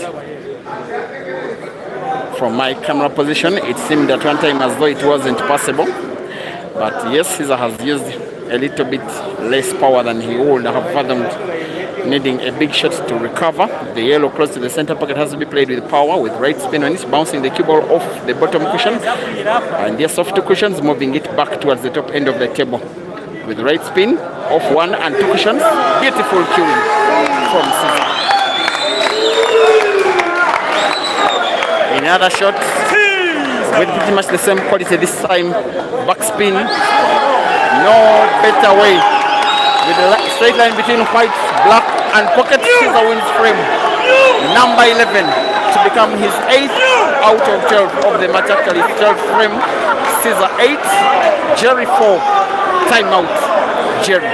From my camera position, it seemed at one time as though it wasn't possible. But yes, Caesar has used a little bit less power than he would have fathomed, needing a big shot to recover. The yellow close to the center pocket has to be played with power, with right spin on it, bouncing the cue ball off the bottom cushion, and the soft cushions, moving it back towards the top end of the table. With right spin, off 1 and 2 cushions, beautiful cueing from Caesar. Another shot with pretty much the same quality this time, backspin, no better way. With the straight line between white, black and pocket, Caesar wins frame number 11 to become his 8th out of 12 of the match. Actually 12th frame. Caesar 8, Jerry 4. Timeout, Jerry.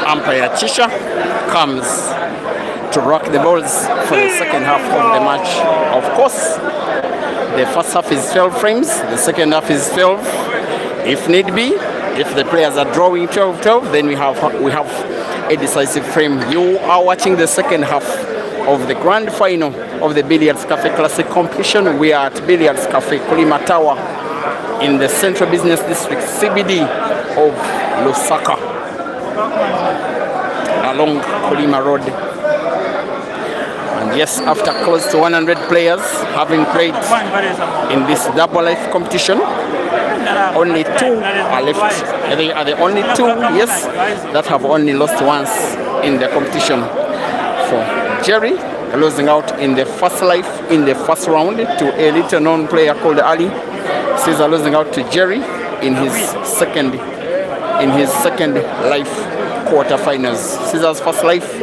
Umpire Chisha comes to rock the balls for the second half of the match. Of course, the first half is 12 frames, the second half is 12. If need be, if the players are drawing 12-12, then we have a decisive frame. You are watching the second half of the grand final of the Billiards Cafe Classic competition. We are at Billiards Cafe Kulima Tower in the Central Business District CBD of Lusaka, along Kulima Road. And yes, after close to 100 players having played in this double life competition, only two are left. They are the only two, yes, that have only lost once in the competition. For Jerry, losing out in the first life in the first round to a little known player called Ali. Caesar losing out to Jerry in his second life quarterfinals. Caesar's first life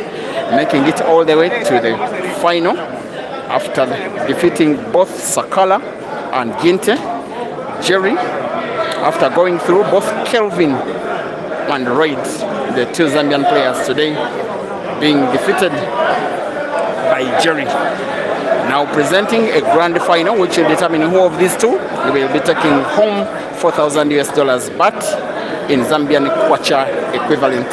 making it all the way to the final after defeating both Sakala and Ginte. Jerry, after going through both Kelvin and Reid, the two Zambian players today, being defeated by Jerry. Now presenting a grand final which will determine who of these two will be taking home $4,000, but in Zambian kwacha equivalent.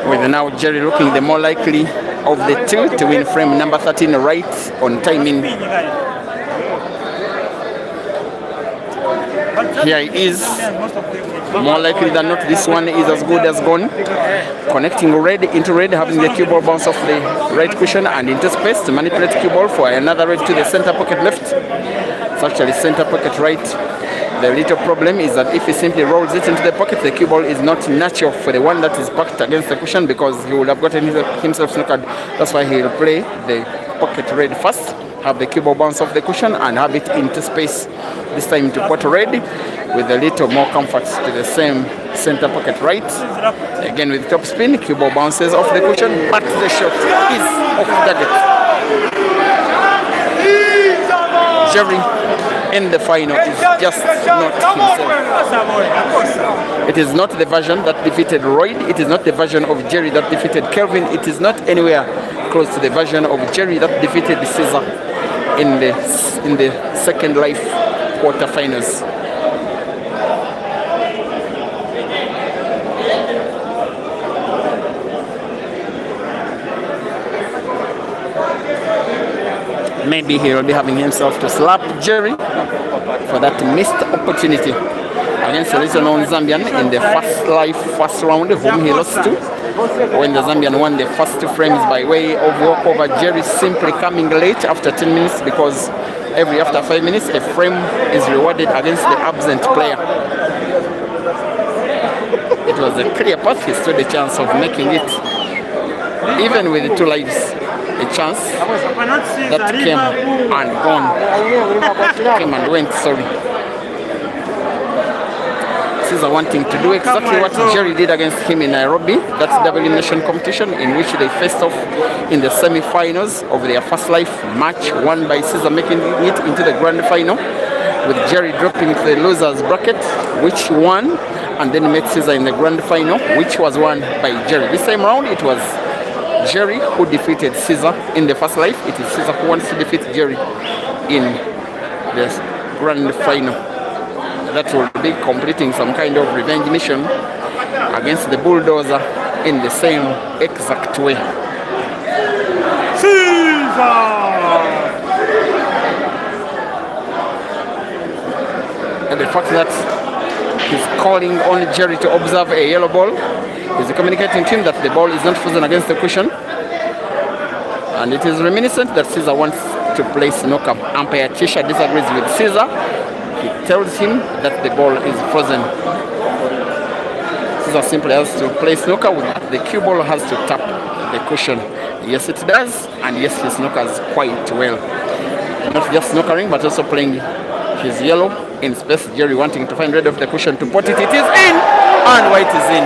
With now Jerry looking the more likely of the two to win frame number 13 right on timing. Here he is. More likely than not, this one is as good as gone. Connecting red into red, having the cue ball bounce off the right cushion and into space to manipulate cue ball for another red to the center pocket left. It's actually center pocket right. The little problem is that if he simply rolls it into the pocket, the cue ball is not natural for the one that is packed against the cushion, because he would have gotten himself snookered. That's why he'll play the pocket red first, have the cue ball bounce off the cushion and have it into space, this time to pot red, with a little more comfort to the same center pocket right. Again with top spin, cue ball bounces off the cushion, but the shot is off target. Jerry in the final is just not himself. It is not the version that defeated Royd. It is not the version of Jerry that defeated Kelvin. It is not anywhere close to the version of Jerry that defeated Caesar in the second life quarterfinals. Maybe he will be having himself to slap Jerry for that missed opportunity against a little known Zambian in the first round, whom he lost to. When the Zambian won the first two frames by way of walkover, Jerry simply coming late after 10 minutes, because after 5 minutes a frame is rewarded against the absent player. It was a clear path. He stood a chance of making it, even with 2 lives. A chance that came and gone. Came and went, sorry. Caesar wanting to do exactly what Jerry did against him in Nairobi, that double elimination competition in which they faced off in the semi-finals of their first life match, won by Caesar, making it into the grand final, with Jerry dropping the losers bracket, which won, and then met Caesar in the grand final, which was won by Jerry. This time round it was Jerry who defeated Caesar in the first life. It is Caesar who wants to defeat Jerry in the grand final. That will be completing some kind of revenge mission against the bulldozer in the same exact way. Caesar! And the fact that he's calling on Jerry to observe a yellow ball, is communicating to him that the ball is not frozen against the cushion, and it is reminiscent that Caesar wants to play snooker. Umpire Tisha disagrees with Caesar. He tells him that the ball is frozen. Caesar simply has to play snooker with that. The cue ball has to tap the cushion. Yes, it does, and yes, he snookers quite well. Not just snookering, but also playing his yellow in space. Jerry wanting to find red off the cushion to pot it. It is in, and white is in.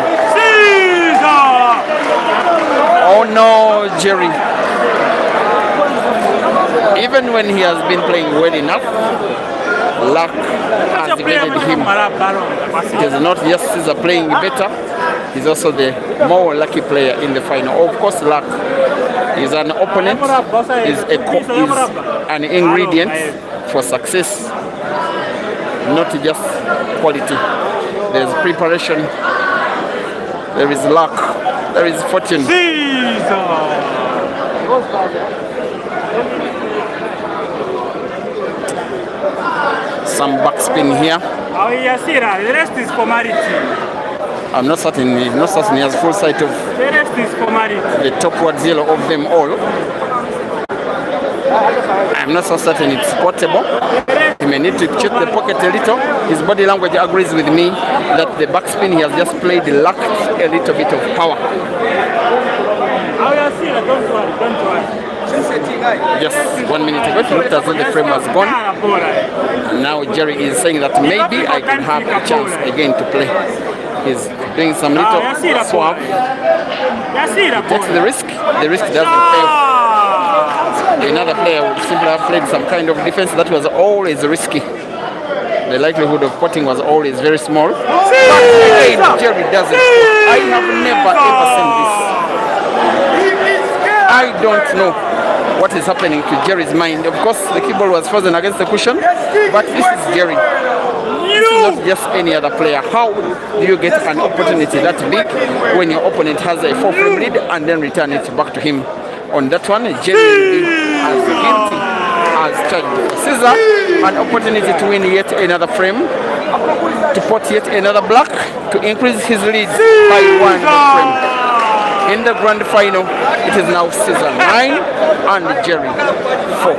Oh no, Jerry. Even when he has been playing well enough, luck has evaded him. It is not just Caesar playing better, he's also the more lucky player in the final. Of course, luck is an opponent, is an ingredient for success, not just quality. There's preparation, there is luck, there is fortune. Some backspin here. The rest is formality. I'm not certain. He has full sight of The rest is formality. the topwards yellow of them all. I'm not so certain it's portable. He may need to check the pocket a little. His body language agrees with me that the backspin he has just played lacked a little bit of power. Don't worry. Just 1 minute ago, it looked as though the frame was gone. And now Jerry is saying that maybe I can have a chance again to play. He's doing some little swap. He takes the risk doesn't pay off. Another player would simply have played some kind of defense that was always risky. The likelihood of potting was always very small. But again, Jerry doesn't. I have never ever seen this. I don't know what is happening to Jerry's mind. Of course, the keyboard was frozen against the cushion, but this is Jerry. This is not just any other player. How do you get an opportunity that big when your opponent has a 4-frame lead and then return it back to him? On that one, Jerry will be as guilty as charged. Caesar, an opportunity to win yet another frame, to put yet another black, to increase his lead by 1 frame. In the grand final, it is now Caesar 9 and Jerry 4.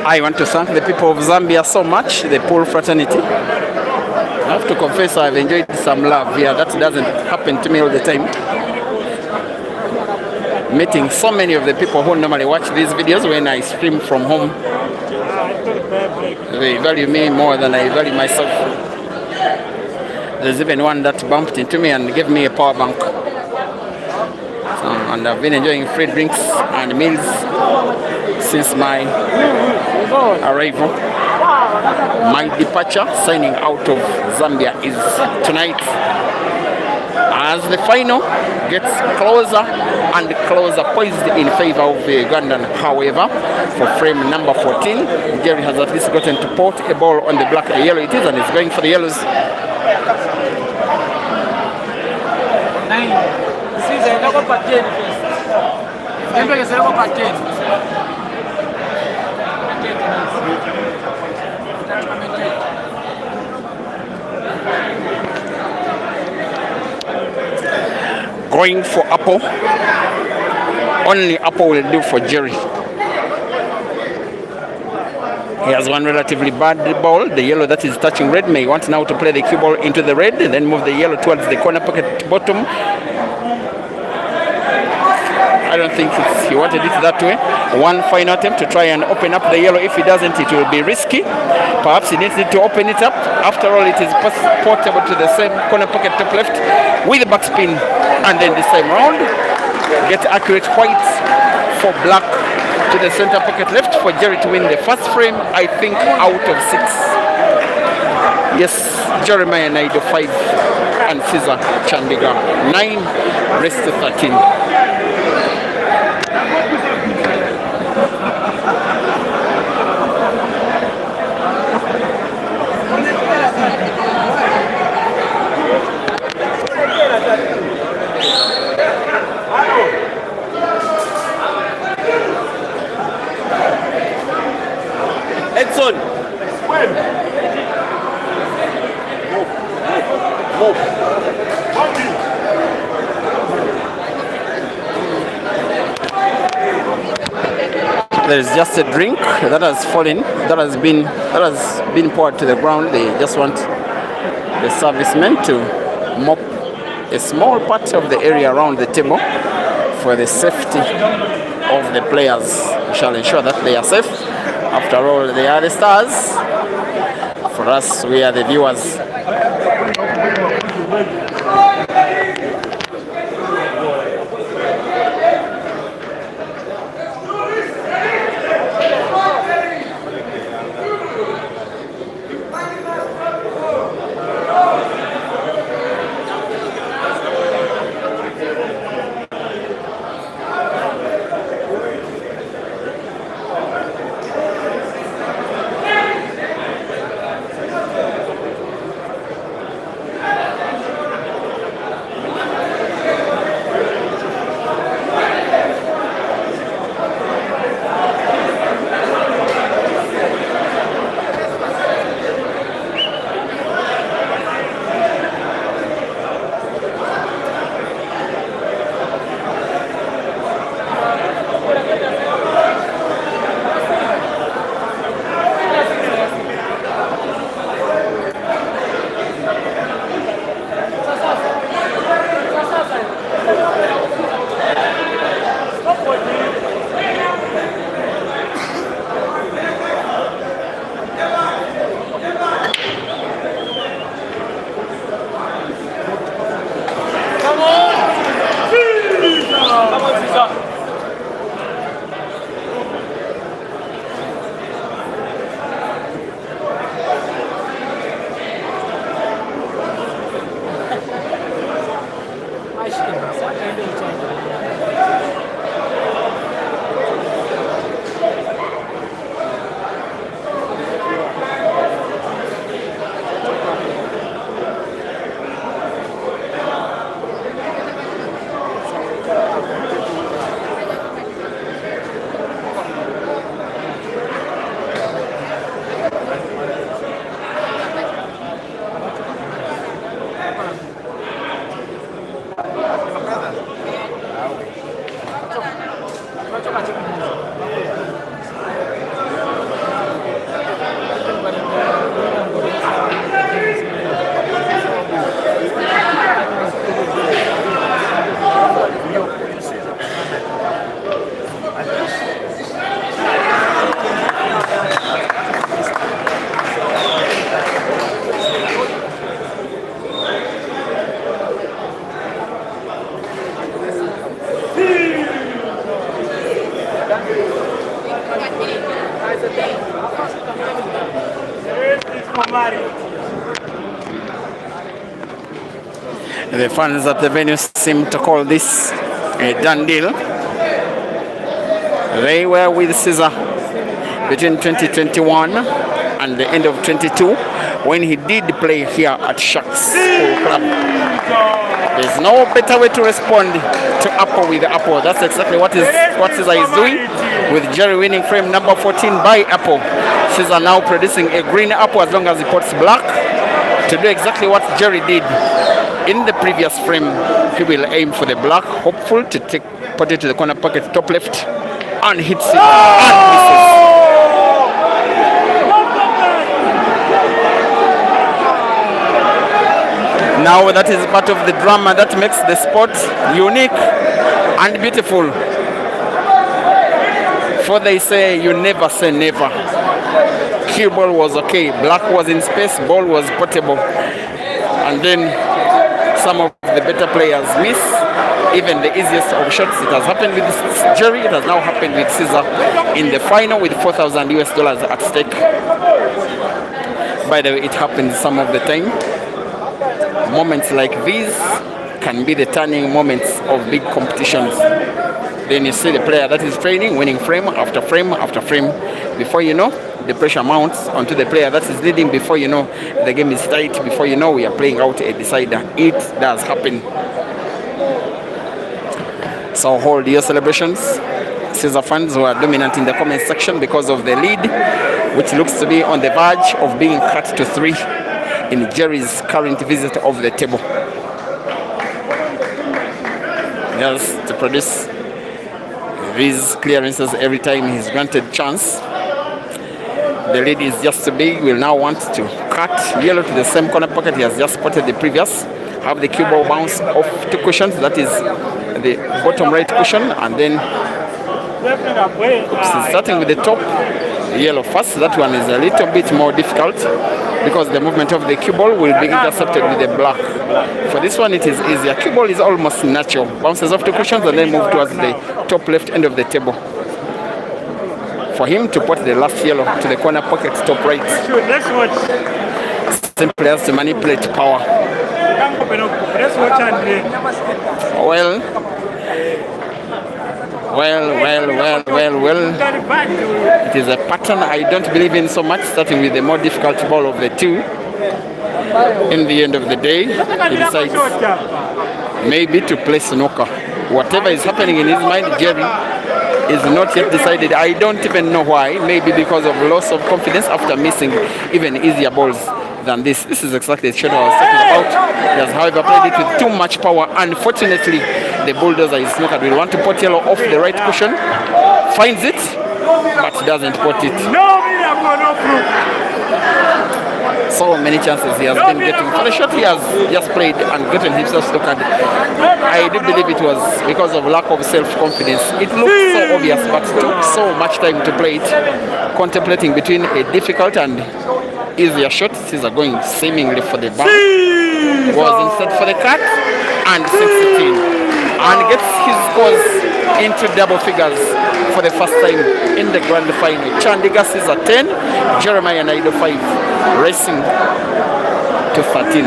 I want to thank the people of Zambia so much, the pool fraternity. I have to confess I've enjoyed some love here. That doesn't happen to me all the time. Meeting so many of the people who normally watch these videos when I stream from home. They value me more than I value myself. There's even one that bumped into me and gave me a power bank. And I've been enjoying free drinks and meals since my arrival. My departure, signing out of Zambia, is tonight, as the final gets closer and closer, poised in favor of the Ugandan. However, for frame number 14, Jerry has at least gotten to put a ball on the black. The yellow it is, and it's going for the yellows. Going for Apple. Only Apple will do for Jerry. He has one relatively bad ball. The yellow that is touching red may want now to play the cue ball into the red, and then move the yellow towards the corner pocket bottom. I don't think he wanted it that way. One final attempt to try and open up the yellow. If he doesn't, it will be risky. Perhaps he needs to open it up. After all, it is portable to the same corner pocket top left with the backspin. And then this time round, get accurate white for black to the center pocket left for Jerry to win the first frame, I think, out of 6. Yes, Jeremiah Naido 5 and Caesar Chandiga 9, rest 13. Edson. Move. There is just a drink that has fallen, that has been poured to the ground. They just want the servicemen to mop a small part of the area around the table for the safety of the players. We shall ensure that they are safe. After all, they are the stars. For us, we are the viewers. The fans at the venue seem to call this a done deal. They were with Caesar between 2021 and the end of 22 when he did play here at Sharks School Club. There's no better way to respond to Apple with Apple. That's exactly what Caesar is doing, with Jerry winning frame number 14 by Apple. Caesar now producing a green Apple as long as he puts black, to do exactly what Jerry did in the previous frame. He will aim for the black, hopeful to put it to the corner pocket top left, and hits it and misses. Now that is part of the drama that makes the sport unique and beautiful. For they say you never say never. Cue ball was okay, black was in space, ball was portable, and then some of the better players miss even the easiest of shots. It has happened with Jerry, it has now happened with Caesar in the final with $4,000 at stake. By the way, it happens some of the time. Moments like these can be the turning moments of big competitions. Then you see the player that is training, winning frame after frame after frame. Before you know, the pressure mounts onto the player that is leading. Before you know, the game is tight. Before you know, we are playing out a decider. It does happen. So hold your celebrations. Caesar fans who are dominant in the comment section because of the lead, which looks to be on the verge of being cut to 3 in Jerry's current visit of the table. Just to produce these clearances every time he's granted chance. The lead is just too big. Will now want to cut yellow to the same corner pocket he has just spotted the previous. Have the cue ball bounce off 2 cushions. That is the bottom right cushion, and then starting with the top yellow first. That one is a little bit more difficult because the movement of the cue ball will be intercepted with the black. For this one, it is easier. Cue ball is almost natural. Bounces off 2 cushions and then move towards the top left end of the table. For him to put the last yellow to the corner pocket top right. Simply has to manipulate power. Well. It is a pattern I don't believe in so much, starting with the more difficult ball of the 2. In the end of the day, he decides maybe to play snooker. Whatever is happening in his mind, Jerry is not yet decided. I don't even know why. Maybe because of loss of confidence after missing even easier balls than this. This is exactly the shot I was talking about. He has, however, played it with too much power. Unfortunately, the bulldozer is snookered. Will want to put yellow off the right cushion. Finds it, but doesn't put it. So many chances he has been getting. For the shot he has just played and gotten himself snookered, I do believe it was because of lack of self-confidence. It looked so obvious, but took so much time to play it. Contemplating between a difficult and easier shot. Caesar going seemingly for the back. Was instead for the cut and 16. And gets his scores into double figures for the first time in the grand final. Chandigarh Caesar 10, Jeremiah Naido 5, racing to 13.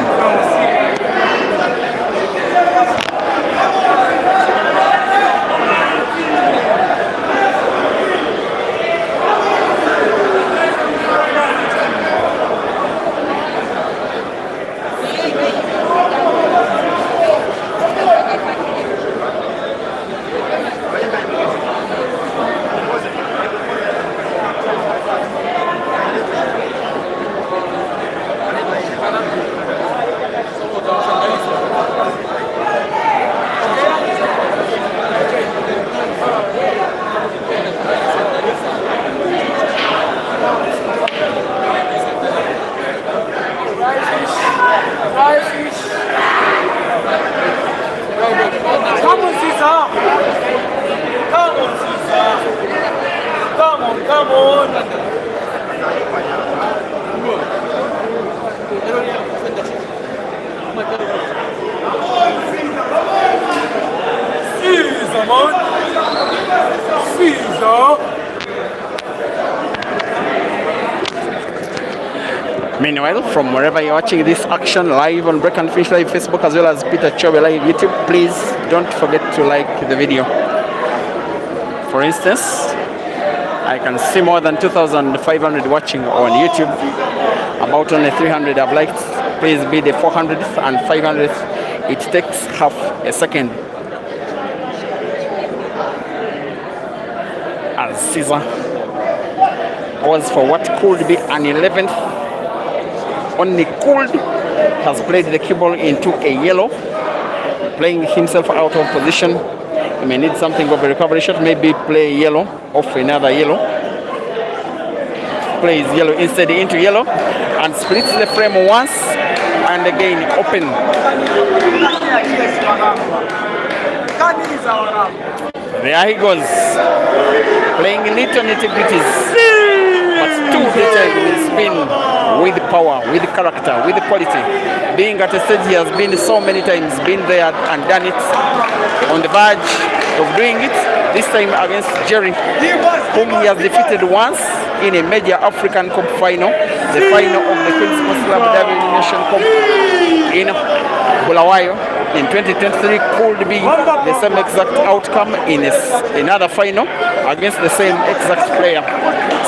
Come on. Caesar. Meanwhile, from wherever you're watching this action live on Break and Finish Live Facebook as well as Peter Chobe Live YouTube, please don't forget to like the video. For instance, I can see more than 2,500 watching on YouTube. About only 300 have liked. Please be the 400th and 500th. It takes half a second. As Caesar goes for what could be an 11th. Only Cold has played the cue ball into a yellow, playing himself out of position. He may need something of a recovery shot, maybe play yellow off another yellow. Plays yellow instead into yellow and splits the frame once and again open. There he goes, playing little nitty-gritties, but too detailed with spin, with power, with character, with quality. Being at a stage he has been so many times, been there and done it, on the verge of doing it, this time against Jerry, whom he has defeated once in a major African Cup final, the final of the Queen's Club Nation Cup in Bulawayo. In 2023 could be the same exact outcome in another final against the same exact player.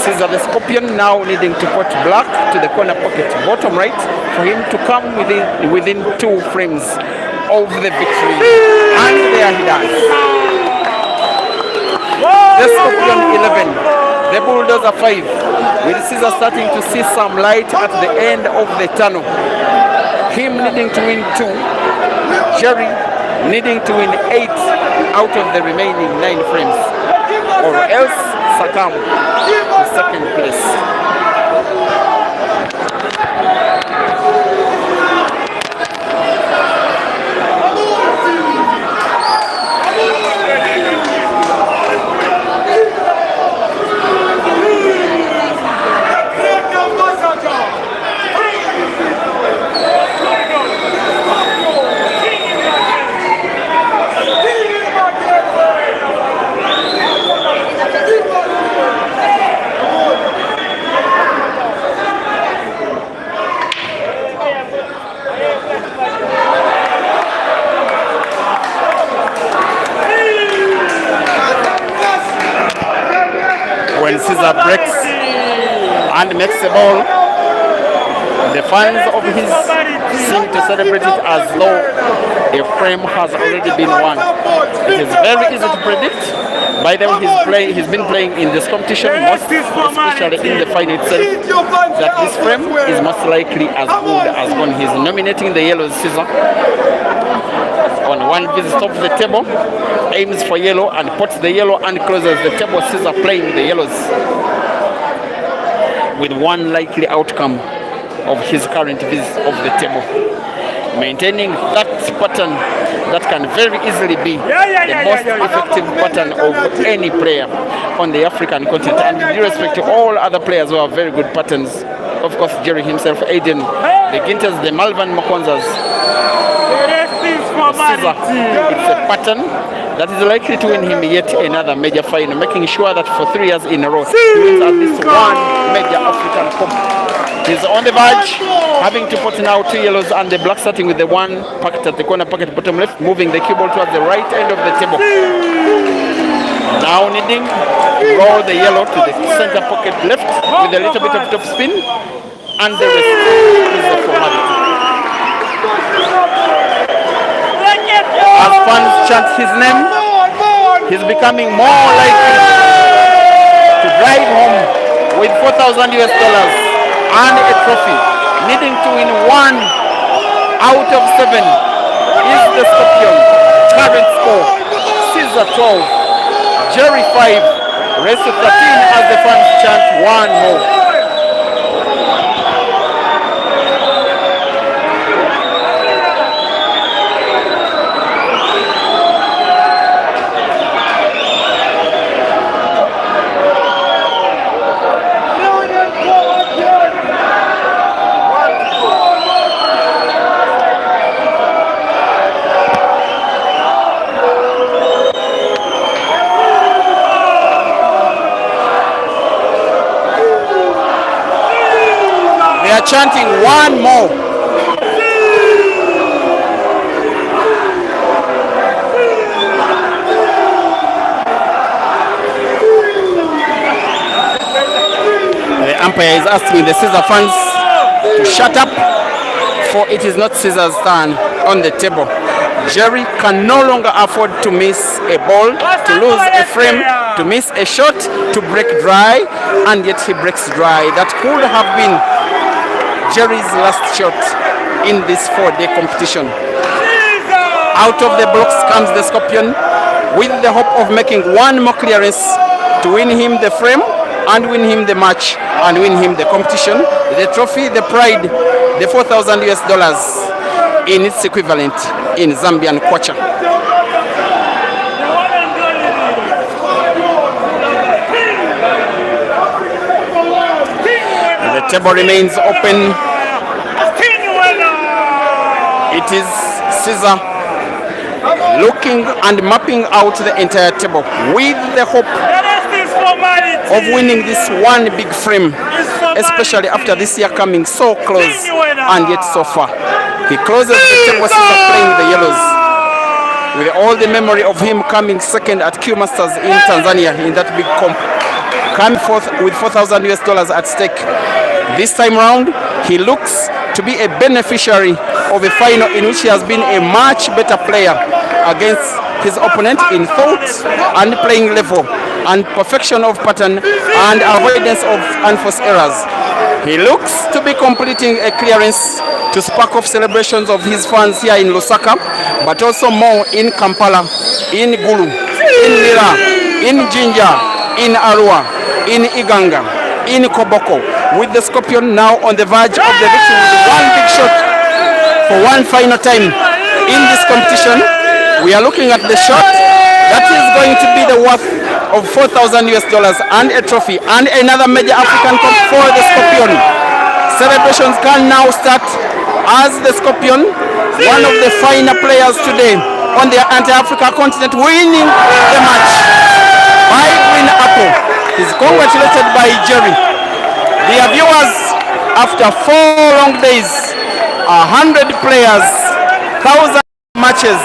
Caesar the Scorpion now needing to put black to the corner pocket bottom right for him to come within 2 frames of the victory. And there he does. The Scorpion 11, the Bulldozer 5, with Caesar starting to see some light at the end of the tunnel. Him needing to win 2. Jerry needing to win 8 out of the remaining 9 frames, or else succumb to second place. When Caesar breaks and makes a ball, the fans of his seem to celebrate it as though a frame has already been won. It is very easy to predict. By the way, he's been playing in this competition, especially in the final itself, that this frame is most likely as good as one. He's nominating the yellow Caesar. On one visit of the table, aims for yellow and puts the yellow and closes the table. Caesar playing the yellows with one likely outcome of his current visit of the table, maintaining that pattern that can very easily be the most effective pattern of any player on the African continent, and with respect to all other players who have very good patterns. Of course, Jerry himself, Aiden, the Ginters, the Malvan Makonzas. Caesar, it's a pattern that is likely to win him yet another major final, making sure that for 3 years in a row he wins at least one major African Cup. He's on the verge, having to put now 2 yellows and the black, starting with the 1 packet at the corner pocket bottom left, moving the cue ball towards the right end of the table. Now needing to roll the yellow to the center pocket left with a little bit of top spin, and the rest is the formality. As fans chant his name, he's becoming more likely to drive home with $4,000 and a trophy. Needing to win 1 out of 7 is the Scorpion. Current score, Caesar 12, Jerry 5, rest of 13 as the fans chant 1 more. chanting one more. The umpire is asking the Caesar fans to shut up, for it is not Caesar's turn on the table. Jerry can no longer afford to miss a ball, to lose a frame, to miss a shot, to break dry, and yet he breaks dry. That could have been Jerry's last shot in this 4-day competition. Out of the blocks comes the Scorpion with the hope of making one more clearance to win him the frame and win him the match and win him the competition, the trophy, the pride, the $4,000 in its equivalent in Zambian kwacha. The table remains open. It is Caesar looking and mapping out the entire table with the hope of winning this one big frame, especially after this year coming so close and yet so far. He closes the table, Caesar playing the yellows, with all the memory of him coming second at Q Masters in Tanzania in that big comp, coming forth with $4,000 at stake. This time round, he looks to be a beneficiary of a final in which he has been a much better player against his opponent in thought and playing level and perfection of pattern and avoidance of unforced errors. He looks to be completing a clearance to spark off celebrations of his fans here in Lusaka, but also more in Kampala, in Gulu, in Lira, in Jinja, in Arua, in Iganga, in Koboko, with the Scorpion now on the verge of the victory with one big shot for one final time in this competition. We are looking at the shot that is going to be the worth of $4,000 and a trophy and another major African Cup for the Scorpion. Celebrations can now start as the Scorpion, one of the finer players today on the anti-Africa continent, winning the match by Green Apple. He's congratulated by Jerry. Dear viewers, after 4 long days, 100 players, 1,000 matches,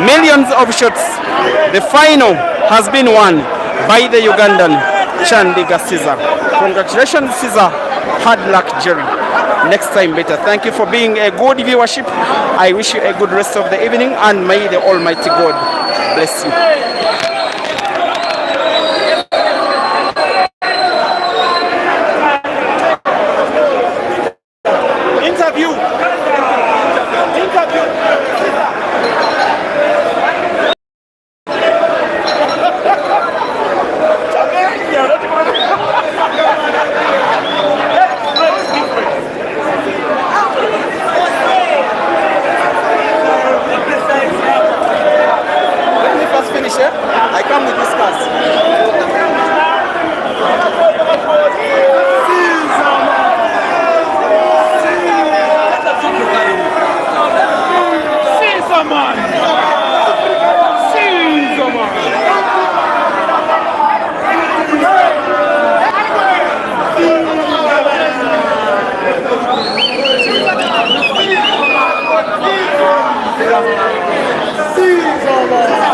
millions of shots, the final has been won by the Ugandan Chandiga Caesar. Congratulations, Caesar. Hard luck, Jerry. Next time better. Thank you for being a good viewership. I wish you a good rest of the evening, and may the Almighty God bless you. I come with this class. Caesar!